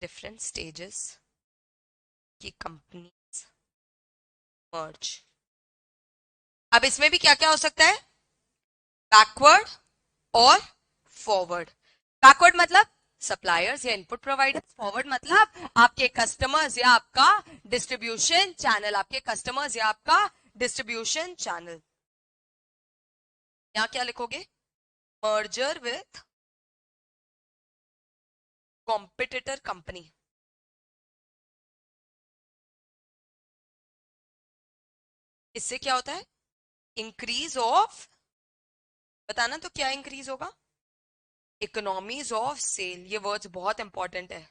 डिफरेंट स्टेजेस की कंपनी मर्ज। अब इसमें भी क्या क्या हो सकता है, बैकवर्ड और फॉरवर्ड। बैकवर्ड मतलब सप्लायर्स या इनपुट प्रोवाइडर्स, फॉरवर्ड मतलब आपके कस्टमर्स या आपका डिस्ट्रीब्यूशन चैनल, आपके कस्टमर्स या आपका डिस्ट्रीब्यूशन चैनल। यहां क्या लिखोगे, मर्जर विथ कॉम्पिटिटर कंपनी। इससे क्या होता है, इंक्रीज ऑफ, बताना तो क्या इंक्रीज होगा, इकोनॉमीज ऑफ सेल। ये वर्ड्स बहुत इंपॉर्टेंट है,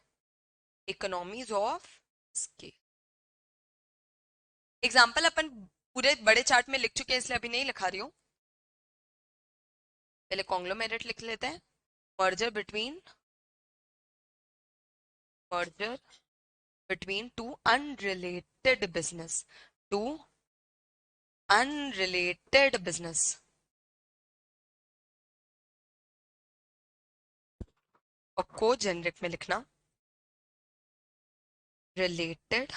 इकोनॉमीज ऑफ स्केल। एग्जाम्पल अपन पूरे बड़े चार्ट में लिख चुके हैं इसलिए अभी नहीं लिखा रही हूं, पहले कॉन्ग्लोमेरेट लिख लेते हैं। Merger between, merger between two unrelated business, two unrelated business. और को जेनरिक में लिखना रिलेटेड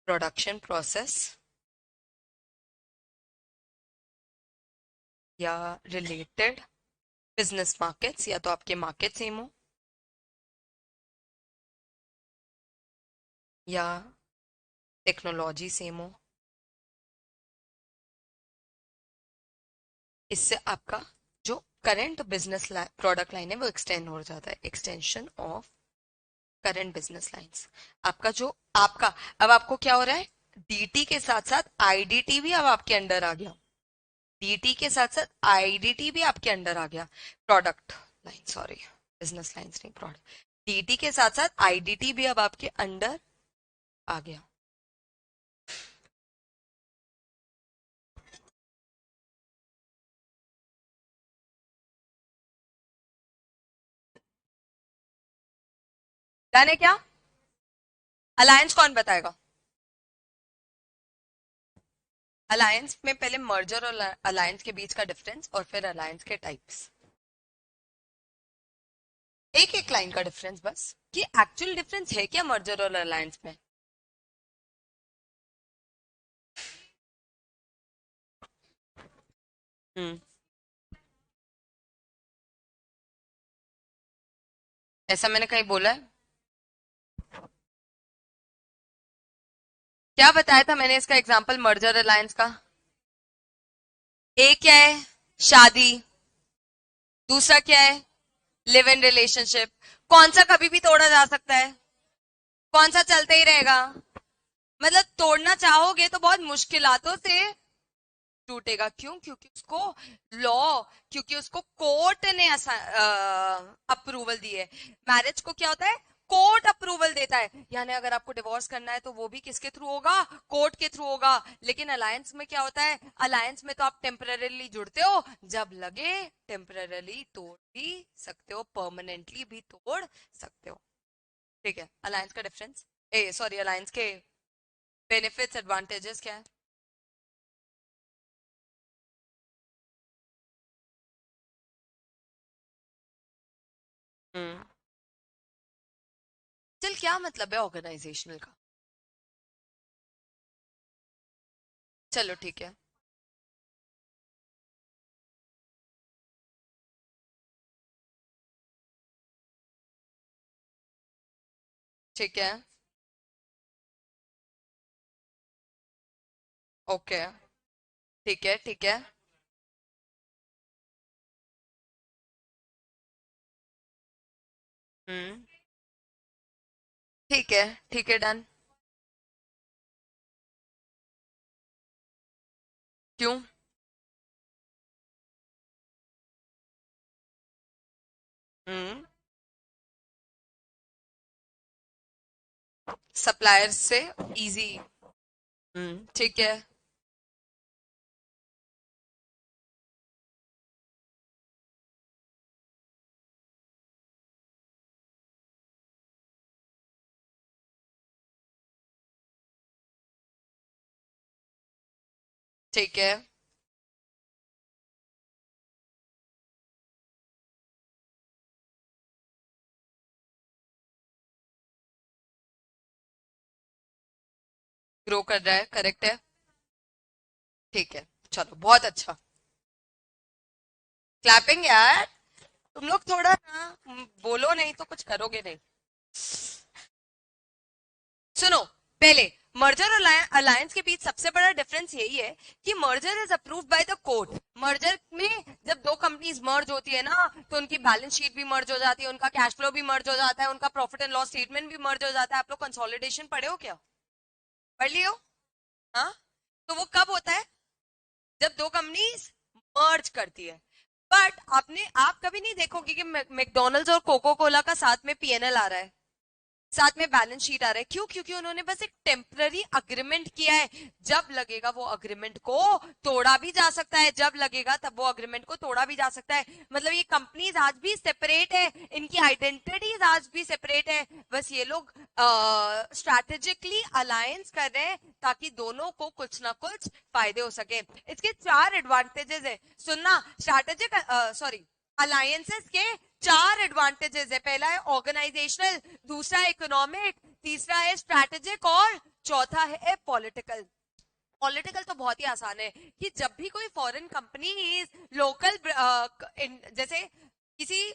प्रोडक्शन प्रोसेस या रिलेटेड बिजनेस मार्केट्स, या तो आपके मार्केट सेम हो या टेक्नोलॉजी सेम हो। इससे आपका जो करंट बिजनेस प्रोडक्ट लाइन है वो एक्सटेंड हो जाता है, extension of current business lines. आपका जो आपका अब आपको क्या हो रहा है, डीटी के साथ साथ आईडीटी भी अब आपके अंडर आ गया, डीटी के साथ साथ आईडीटी भी आपके अंडर आ गया, product line sorry, business lines नहीं प्रोडक्ट। डीटी के साथ साथ आईडीटी भी अब आपके अंडर आ गया। जाने क्या, अलायंस कौन बताएगा, अलायंस में पहले मर्जर और अलायंस के बीच का डिफरेंस और फिर अलायंस के टाइप्स। एक एक लाइन का डिफरेंस बस, कि एक्चुअल डिफरेंस है क्या मर्जर और अलायंस में। हम्म। ऐसा मैंने कहीं बोला है? क्या बताया था मैंने इसका एग्जांपल मर्जर अलायंस का? एक क्या है? शादी। दूसरा क्या है? Live in relationship. कौन सा कभी भी तोड़ा जा सकता है? कौन सा चलते ही रहेगा? मतलब तोड़ना चाहोगे तो बहुत मुश्किलातों से टूटेगा। क्यों? क्योंकि उसको लॉ, क्योंकि उसको कोर्ट ने अप्रूवल दी है। मैरिज को क्या होता है? कोर्ट अप्रूवल देता है। यानी अगर आपको डिवोर्स करना है तो वो भी किसके थ्रू होगा? कोर्ट के थ्रू होगा। लेकिन अलायंस में क्या होता है? अलायंस में तो आप टेम्पररीली जुड़ते हो, जब लगे टेम्पररीली तोड़ भी सकते हो, परमानेंटली भी तोड़ सकते हो। ठीक है, अलायंस का डिफरेंस, ए सॉरी, अलायंस के बेनिफिट्स एडवांटेजेस क्या है? हम्म। चल, क्या मतलब है ऑर्गेनाइजेशनल का? चलो ठीक है। ठीक है। ओके। ठीक है, ठीक है। हम्म। ठीक है, ठीक है, डन। क्यों? हम्म। सप्लायर्स से इजी। ठीक है। ठीक है। ग्रो कर रहा है, करेक्ट है। ठीक है। चलो, बहुत अच्छा। क्लैपिंग यार। तुम लोग थोड़ा ना बोलो, नहीं तो कुछ करोगे नहीं। सुनो, पहले मर्जर और अलायंस के बीच सबसे बड़ा डिफरेंस यही है कि merger is approved by the court. Merger में जब दो कंपनीज मर्ज होती है ना, तो उनकी बैलेंस शीट भी मर्ज हो जाती है, उनका कैश फ्लो भी मर्ज हो जाता है, उनका प्रॉफिट एंड लॉस स्टेटमेंट भी मर्ज हो जाता है। आप लोग कंसोलिडेशन पढ़े हो क्या? पढ़ लियो? हाँ। तो वो कब होता है? जब दो कंपनीज मर्ज करती है। बट आप कभी नहीं देखोगे कि मैकडोनल्ड्स और कोको कोला का साथ में पीएनएल आ रहा है, साथ में बैलेंस शीट आ रहा है। क्यों? क्योंकि उन्होंने बस एक टेम्पररी अग्रीमेंट किया है। जब लगेगा वो अग्रीमेंट को तोड़ा भी जा सकता है, जब लगेगा तब वो अग्रीमेंट को तोड़ा भी जा सकता है। मतलब ये कंपनीज आज भी सेपरेट है, इनकी आइडेंटिटीज आज भी सेपरेट है। बस ये लोग स्ट्रैटेजिकली अलायंस कर रहे हैं ताकि दोनों को कुछ ना कुछ फायदे हो सके। इसके चार एडवांटेजेस है, सुनना। स्ट्रैटेजिक, सॉरी, अलायंसेस के चार एडवांटेजेस है। पहला है ऑर्गेनाइजेशनल, दूसरा है इकोनॉमिक, तीसरा है स्ट्रैटेजिक और चौथा है पॉलिटिकल। पॉलिटिकल तो बहुत ही आसान है कि जब भी कोई फॉरेन कंपनी लोकल, जैसे किसी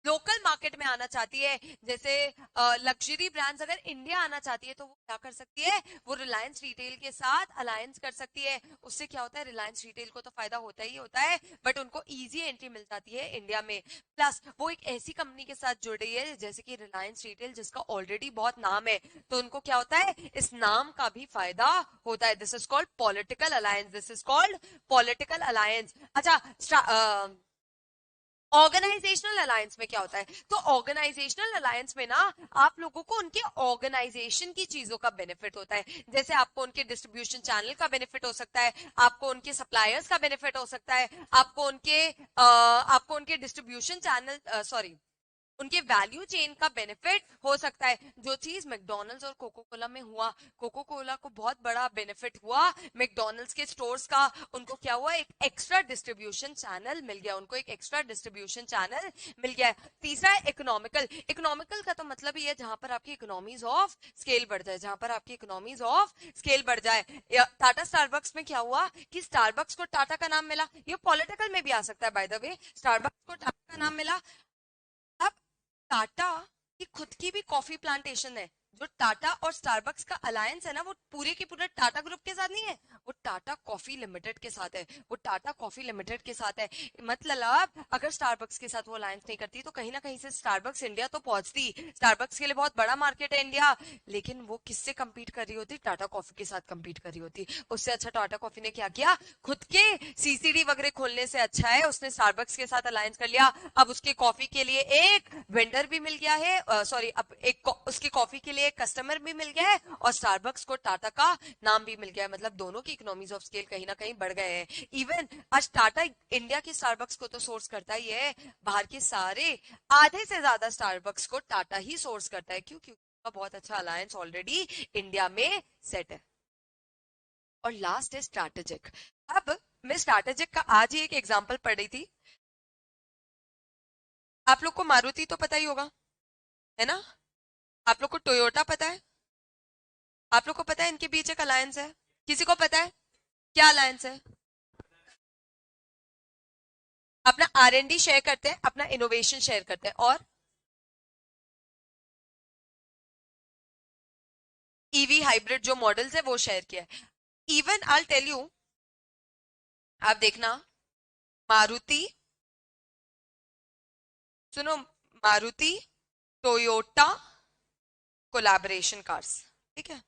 लोकल मार्केट में आना चाहती है, जैसे लग्जरी ब्रांड्स अगर इंडिया आना चाहती है, तो वो क्या कर सकती है? वो रिलायंस रिटेल के साथ अलायंस कर सकती है। उससे क्या होता है? रिलायंस रिटेल को तो फायदा होता ही होता है, बट उनको इजी एंट्री मिल जाती है इंडिया में। प्लस वो एक ऐसी कंपनी के साथ जुड़ रही है जैसे कि रिलायंस रिटेल, जिसका ऑलरेडी बहुत नाम है, तो उनको क्या होता है? इस नाम का भी फायदा होता है। This is called political alliance, this is called political alliance. अच्छा, ऑर्गेनाइजेशनल अलायंस में क्या होता है? तो ऑर्गेनाइजेशनल अलायंस में ना, आप लोगों को उनके ऑर्गेनाइजेशन की चीजों का बेनिफिट होता है। जैसे आपको उनके डिस्ट्रीब्यूशन चैनल का बेनिफिट हो सकता है, आपको उनके सप्लायर्स का बेनिफिट हो सकता है, आपको उनके डिस्ट्रीब्यूशन चैनल, सॉरी, उनके वैल्यू चेन का बेनिफिट हो सकता है। जो चीज मैकडॉनल्ड्स और कोको कोला में हुआ, कोको कोला को बहुत बड़ा बेनिफिट हुआ मैकडॉनल्ड्स के स्टोर्स का, उनको क्या हुआ, एक एक्स्ट्रा डिस्ट्रीब्यूशन चैनल मिल गया, उनको एक एक्स्ट्रा डिस्ट्रीब्यूशन चैनल मिल गया। तीसरा है इकोनॉमिकल। इकोनॉमिकल का तो मतलब ये है जहां पर आपकी इकोनॉमीज ऑफ स्केल बढ़ जाए, जहां पर आपकी इकोनॉमीज ऑफ स्केल बढ़ जाए। टाटा स्टारबक्स में क्या हुआ कि स्टारबक्स को टाटा का नाम मिला, ये पॉलिटिकल में भी आ सकता है बाय द वे, स्टारबक्स को टाटा का नाम मिला। अब टाटा की खुद की भी कॉफी प्लांटेशन है। जो टाटा और स्टारबक्स का अलायंस है ना, वो पूरे के पूरे टाटा ग्रुप के साथ नहीं है, वो टाटा कॉफी लिमिटेड के साथ है, वो टाटा कॉफी लिमिटेड के साथ है। मतलब अगर स्टारबक्स के साथ वो अलायंस नहीं करती तो कहीं ना कहीं से स्टारबक्स इंडिया तो पहुंचती, स्टारबक्स के लिए बहुत बड़ा मार्केट है इंडिया, लेकिन वो किससे compete कर रही होती, टाटा कॉफी के साथ compete कर रही होती। उससे अच्छा टाटा कॉफी ने क्या किया, खुद के सीसीडी वगैरह खोलने से अच्छा है उसने स्टारबक्स के साथ अलायंस कर लिया। अब उसके कॉफी के लिए एक वेंडर भी मिल गया है, सॉरी, अब एक उसकी कॉफी के लिए एक कस्टमर भी मिल गया है, और स्टारबक्स को टाटा का नाम भी मिल गया है। मतलब दोनों की इकोनॉमीज ऑफ स्केल कहीं ना कहीं बढ़ गए हैं। इवन आज टाटा इंडिया के स्टारबक्स को तो सोर्स करता ही है, बाहर के सारे आधे से ज्यादा स्टारबक्स को टाटा ही सोर्स करता है। क्यों? क्योंकि उसका बहुत अच्छा अलायंस ऑलरेडी इंडिया में सेट है। और लास्ट है स्ट्रैटेजिक। अब मैं स्ट्रैटेजिक का आज ही एक एग्जांपल पढ़ रही थी। आप लोग को मारुति तो पता ही होगा, है ना? आप लोग को टोयोटा पता है? आप लोग को पता है इनके बीच एक अलायंस है? किसी को पता है क्या अलायंस है? अपना R&D शेयर करते हैं, अपना इनोवेशन शेयर करते हैं, और ईवी हाइब्रिड जो मॉडल्स है वो शेयर किया है। इवन आई टेल यू, आप देखना, मारुति, सुनो, मारुति टोयोटा कोलैबोरेशन कार्स, ठीक है?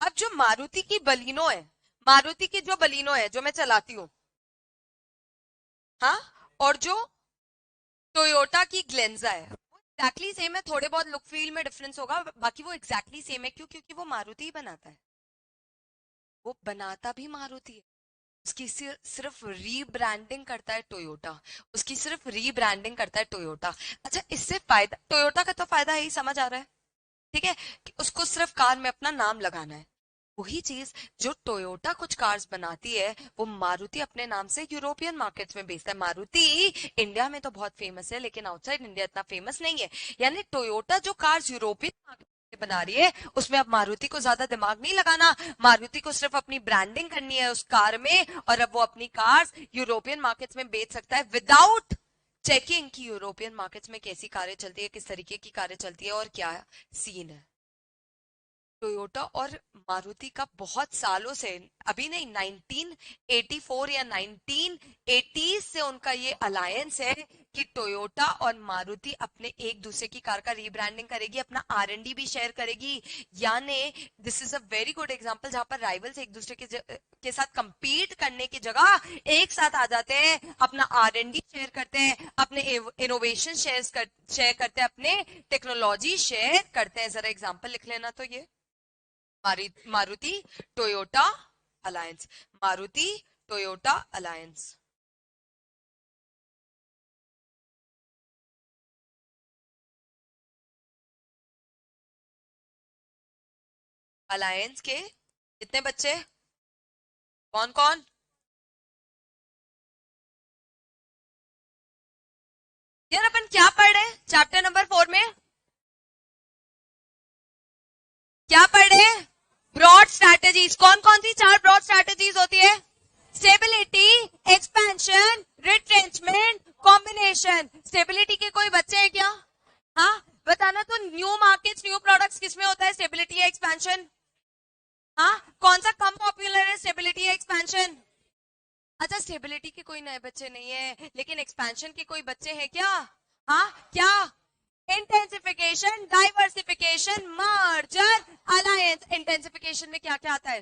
अब जो मारुति की बलिनो है, मारुति की जो बलिनो है जो मैं चलाती हूँ, हाँ, और जो टोयोटा की ग्लेंजा है, वो एग्जैक्टली सेम है, थोड़े बहुत लुक फील में डिफरेंस होगा, बाकी वो एग्जैक्टली सेम है। क्यों? क्योंकि वो मारुति ही बनाता है, वो बनाता भी मारुति है, उसकी सिर्फ रीब्रांडिंग करता है टोयोटा, उसकी सिर्फ रीब्रांडिंग करता है टोयोटा। अच्छा, इससे फायदा टोयोटा का तो फायदा यही समझ आ रहा है, ठीक है, कि उसको सिर्फ कार में अपना नाम लगाना है। वही चीज जो टोयोटा कुछ कार्स बनाती है वो मारुति अपने नाम से यूरोपियन मार्केट्स में बेचता है। मारुति इंडिया में तो बहुत फेमस है लेकिन आउटसाइड इंडिया इतना फेमस नहीं है। यानी टोयोटा जो कार्स यूरोपियन मार्केट में बना रही है उसमें अब मारुति को ज्यादा दिमाग नहीं लगाना, मारुति को सिर्फ अपनी ब्रांडिंग करनी है उस कार में, और अब वो अपनी कार्स यूरोपियन मार्केट्स में बेच सकता है विदाउट चेकिंग कि यूरोपियन मार्केट्स में कैसी कारें चलती है, किस तरीके की कारें चलती है और क्या सीन है। टोयोटा और मारुति का बहुत सालों से, अभी नहीं, 1984 या 1980 से उनका ये अलायंस है कि टोयोटा और मारुति अपने एक दूसरे की कार का रीब्रांडिंग करेगी, अपना R&D भी शेयर करेगी। यानी this is a very good example जहां पर राइवल्स एक दूसरे के साथ कंपीट करने की जगह एक साथ आ जाते हैं, अपना R&D शेयर करते हैं, अपने इनोवेशन शेयर करते हैं, अपने टेक्नोलॉजी शेयर करते हैं। जरा एग्जाम्पल लिख लेना तो ये Maruti Toyota alliance, Maruti Toyota alliance. Alliance के कितने बच्चे, कौन कौन? यार अपन क्या पढ़ रहे हैं चैप्टर नंबर 4 में? क्या पढ़ रहे हैं? Broad strategies. कौन कौन सी 4 ब्रॉड स्ट्रैटेजीज होती है? Stability, expansion, retrenchment, combination. Stability के कोई बच्चे हैं क्या? हाँ, बताना तो। न्यू मार्केट्स, न्यू प्रोडक्ट्स किसमें होता है, स्टेबिलिटी या एक्सपेंशन? हाँ, कौन सा कम पॉपुलर है, स्टेबिलिटी या एक्सपेंशन? अच्छा, स्टेबिलिटी के कोई नए बच्चे नहीं है लेकिन एक्सपेंशन के कोई बच्चे हैं क्या? हाँ, क्या? Intensification, diversification, merger, alliance. Intensification में क्या क्या आता है?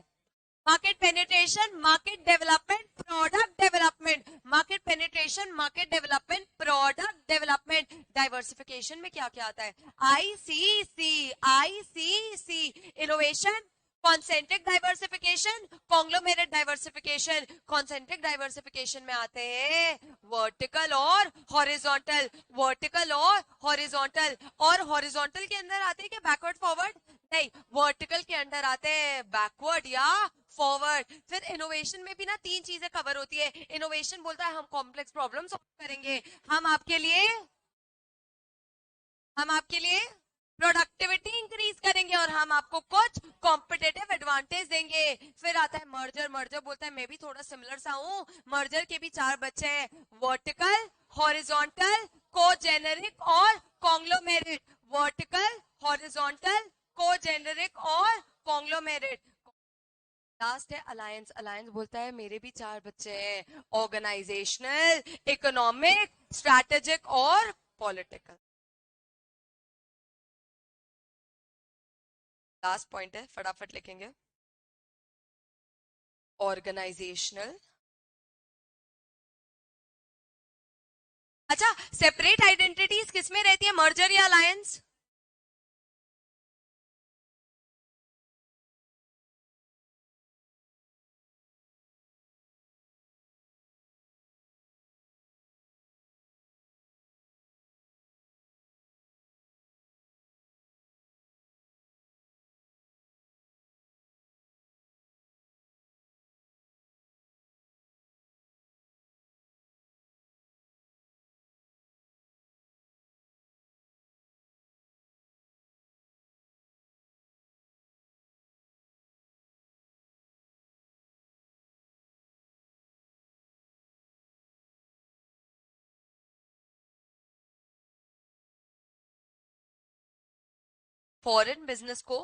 Market penetration, market development, product development. Market penetration, market development, product development. Diversification में क्या क्या आता है? ICC, ICC. Innovation, concentric diversification, conglomerate diversification. Concentric diversification में आते हैं वर्टिकल और हॉरिजॉन्टल, वर्टिकल और हॉरिजॉन्टल के अंदर आते हैं क्या बैकवर्ड फॉरवर्ड? नहीं, वर्टिकल के अंदर आते हैं बैकवर्ड या फॉरवर्ड। फिर इनोवेशन में भी ना तीन चीजें कवर होती है। इनोवेशन बोलता है हम कॉम्प्लेक्स प्रॉब्लम सॉल्व करेंगे, हम आपके लिए प्रोडक्टिविटी इंक्रीज करेंगे और हम आपको कुछ कॉम्पिटेटिव एडवांटेज देंगे। फिर आता है मर्जर, मर्जर बोलता है मैं भी थोड़ा सिमिलर सा हूं, मर्जर के भी चार बच्चे हैं, वर्टिकल, हॉरिजॉन्टल, कोजेनेरिक और कॉन्ग्लोमेरेट। वर्टिकल, हॉरिजॉन्टल, कोजेनेरिक और कॉन्ग्लोमेरेट। लास्ट है अलायंस, अलायंस बोलता है मेरे भी चार बच्चे हैं, ऑर्गेनाइजेशनल, इकोनॉमिक, स्ट्रैटेजिक और पॉलिटिकल। लास्ट पॉइंट है, फटाफट लिखेंगे। ऑर्गेनाइजेशनल, अच्छा सेपरेट आइडेंटिटीज किसमें रहती है, मर्जर या अलायंस? फॉरेन बिजनेस को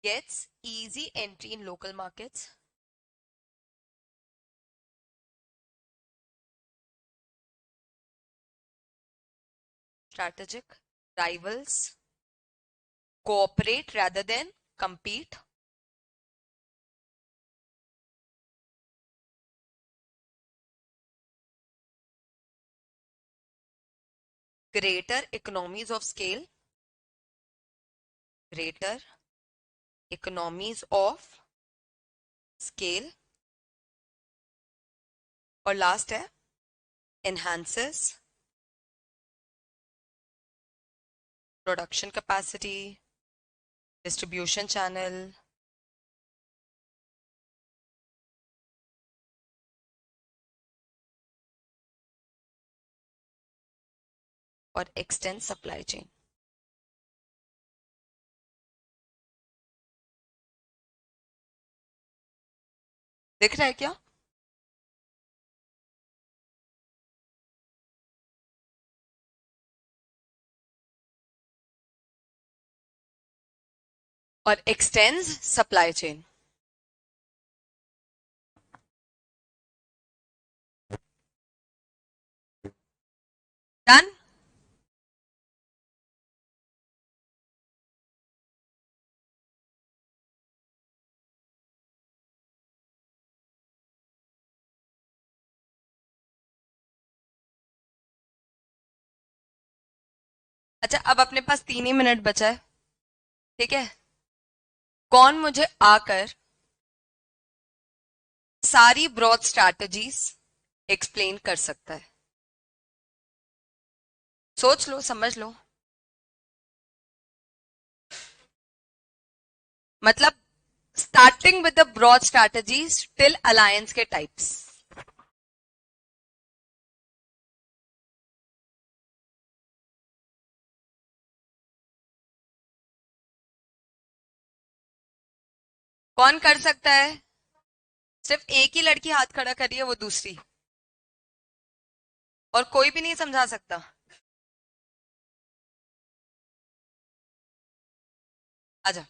gets easy entry in local markets, strategic, rivals, cooperate rather than compete, greater economies of scale, greater economies of scale, और लास्ट है enhances production capacity, distribution channel और extends supply chain। दिख रहा है क्या? और extends supply chain। Done. अच्छा अब अपने पास 3 ही मिनट बचा है, ठीक है? कौन मुझे आकर सारी ब्रॉड स्ट्रैटेजीज एक्सप्लेन कर सकता है? सोच लो, समझ लो, मतलब starting with the broad strategies till alliance के टाइप्स। कौन कर सकता है? सिर्फ एक ही लड़की हाथ खड़ा करी है, वो दूसरी, और कोई भी नहीं समझा सकता। आजा।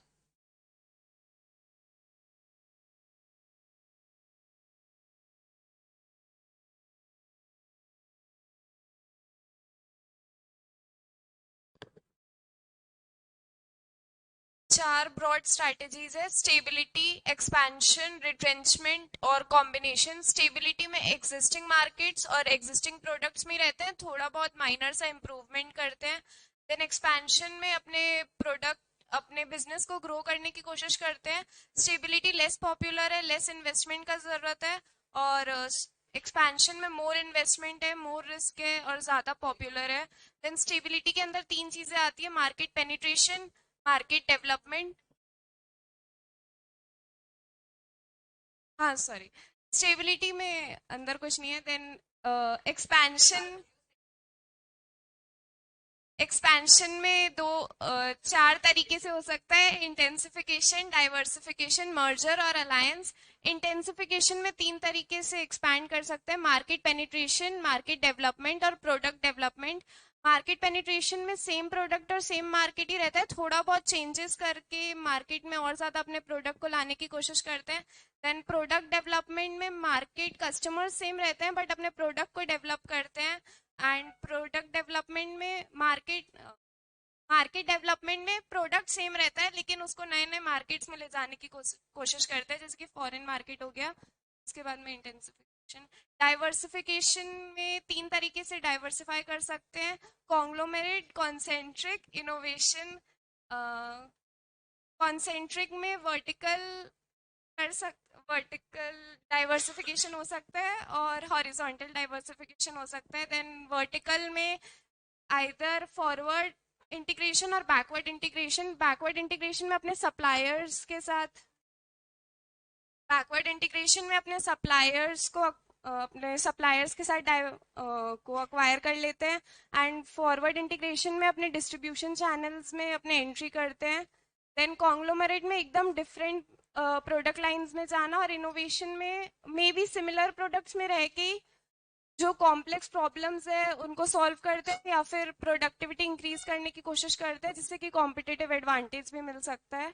चार ब्रॉड स्ट्रैटेजीज है, स्टेबिलिटी, एक्सपेंशन, रिट्रेंचमेंट और कॉम्बिनेशन। स्टेबिलिटी में एग्जिस्टिंग मार्केट्स और एग्जिस्टिंग प्रोडक्ट्स में रहते हैं, थोड़ा बहुत माइनर सा इम्प्रूवमेंट करते हैं। देन एक्सपेंशन में अपने प्रोडक्ट, अपने बिजनेस को ग्रो करने की कोशिश करते हैं। स्टेबिलिटी लेस पॉपुलर है, लेस इन्वेस्टमेंट का जरूरत है। और एक्सपेंशन में मोर इन्वेस्टमेंट है, मोर रिस्क है और ज्यादा पॉपुलर है। देन स्टेबिलिटी के अंदर तीन चीजें आती है, मार्केट पेनिट्रेशन, मार्केट डेवलपमेंट, हाँ सॉरी, स्टेबिलिटी में अंदर कुछ नहीं है। देन एक्सपेंशन, एक्सपेंशन में चार तरीके से हो सकता है, इंटेंसिफिकेशन, डाइवर्सिफिकेशन, मर्जर और अलायंस। इंटेंसिफिकेशन में तीन तरीके से एक्सपैंड कर सकते हैं, मार्केट पेनिट्रेशन, मार्केट डेवलपमेंट और प्रोडक्ट डेवलपमेंट। मार्केट पेनिट्रेशन में सेम प्रोडक्ट और सेम मार्केट ही रहता है, थोड़ा बहुत चेंजेस करके मार्केट में और ज्यादा अपने प्रोडक्ट को लाने की कोशिश करते हैं। देन प्रोडक्ट डेवलपमेंट में मार्केट कस्टमर सेम रहते हैं बट अपने प्रोडक्ट को डेवलप करते हैं। एंड प्रोडक्ट डेवलपमेंट में मार्केट डेवलपमेंट में प्रोडक्ट सेम रहता है लेकिन उसको नए नए मार्केट्स में ले जाने की कोशिश करते हैं, जैसे कि फॉरेन मार्केट हो गया। उसके बाद में इंटेंसिफिकेशन। डाइवर्सिफिकेशन में तीन तरीके से डाइवर्सिफाई कर सकते हैं, कॉन्ग्लोमेरेट, कॉन्सेंट्रिक, इनोवेशन। कॉन्सेंट्रिक में वर्टिकल डाइवर्सिफिकेशन हो सकता है और हॉरिजॉन्टल डाइवर्सिफिकेशन हो सकता है। देन वर्टिकल में आइदर फॉरवर्ड इंटीग्रेशन और बैकवर्ड इंटीग्रेशन। बैकवर्ड इंटीग्रेशन में अपने सप्लायर्स के साथ बैकवर्ड इंटीग्रेशन में अपने सप्लायर्स को अपने सप्लायर्स के साथ को अक्वायर कर लेते हैं। एंड फॉरवर्ड इंटीग्रेशन में अपने डिस्ट्रीब्यूशन चैनल्स में अपने एंट्री करते हैं। देन कॉन्ग्लोमरेट में एकदम डिफरेंट प्रोडक्ट लाइंस में जाना, और इनोवेशन में मे बी सिमिलर प्रोडक्ट्स में रह के जो कॉम्प्लेक्स प्रॉब्लम्स है उनको सॉल्व करते हैं या फिर प्रोडक्टिविटी इंक्रीज करने की कोशिश करते हैं जिससे कि कॉम्पिटिटिव एडवांटेज भी मिल सकता है।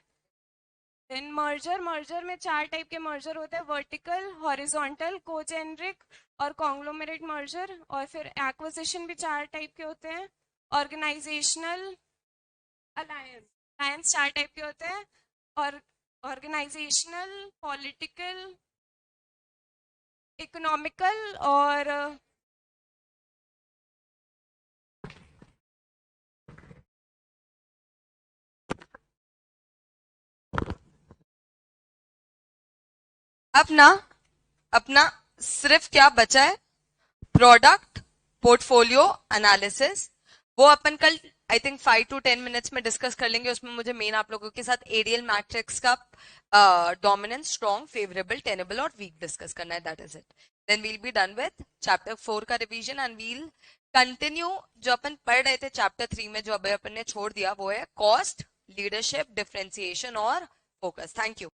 देन मर्जर में चार टाइप के मर्जर होते हैं, वर्टिकल, हॉरिजॉन्टल, कोजेनरिक और कॉन्ग्लोमरेट मर्जर। और फिर एक्विजिशन भी चार टाइप के होते हैं, ऑर्गेनाइजेशनल, अलायंस। अलायंस चार टाइप के होते हैं, और ऑर्गेनाइजेशनल, पॉलिटिकल, इकोनॉमिकल और अपना अपना सिर्फ क्या बचा है, प्रोडक्ट पोर्टफोलियो एनालिसिस। वो अपन कल आई थिंक 5 to 10 मिनट्स में डिस्कस कर लेंगे। उसमें मुझे मेन आप लोगों के साथ एरियल मैट्रिक्स का डोमिनेंट, स्ट्रॉन्ग, फेवरेबल, टेनेबल और वीक डिस्कस करना है। That is it. Then will be done with chapter 4 का रिवीजन एंड वील कंटिन्यू जो अपन पढ़ रहे थे चैप्टर 3 में, जो अभी अपन ने छोड़ दिया वो है कॉस्ट, लीडरशिप, डिफरेंशिएशन और फोकस। Thank you.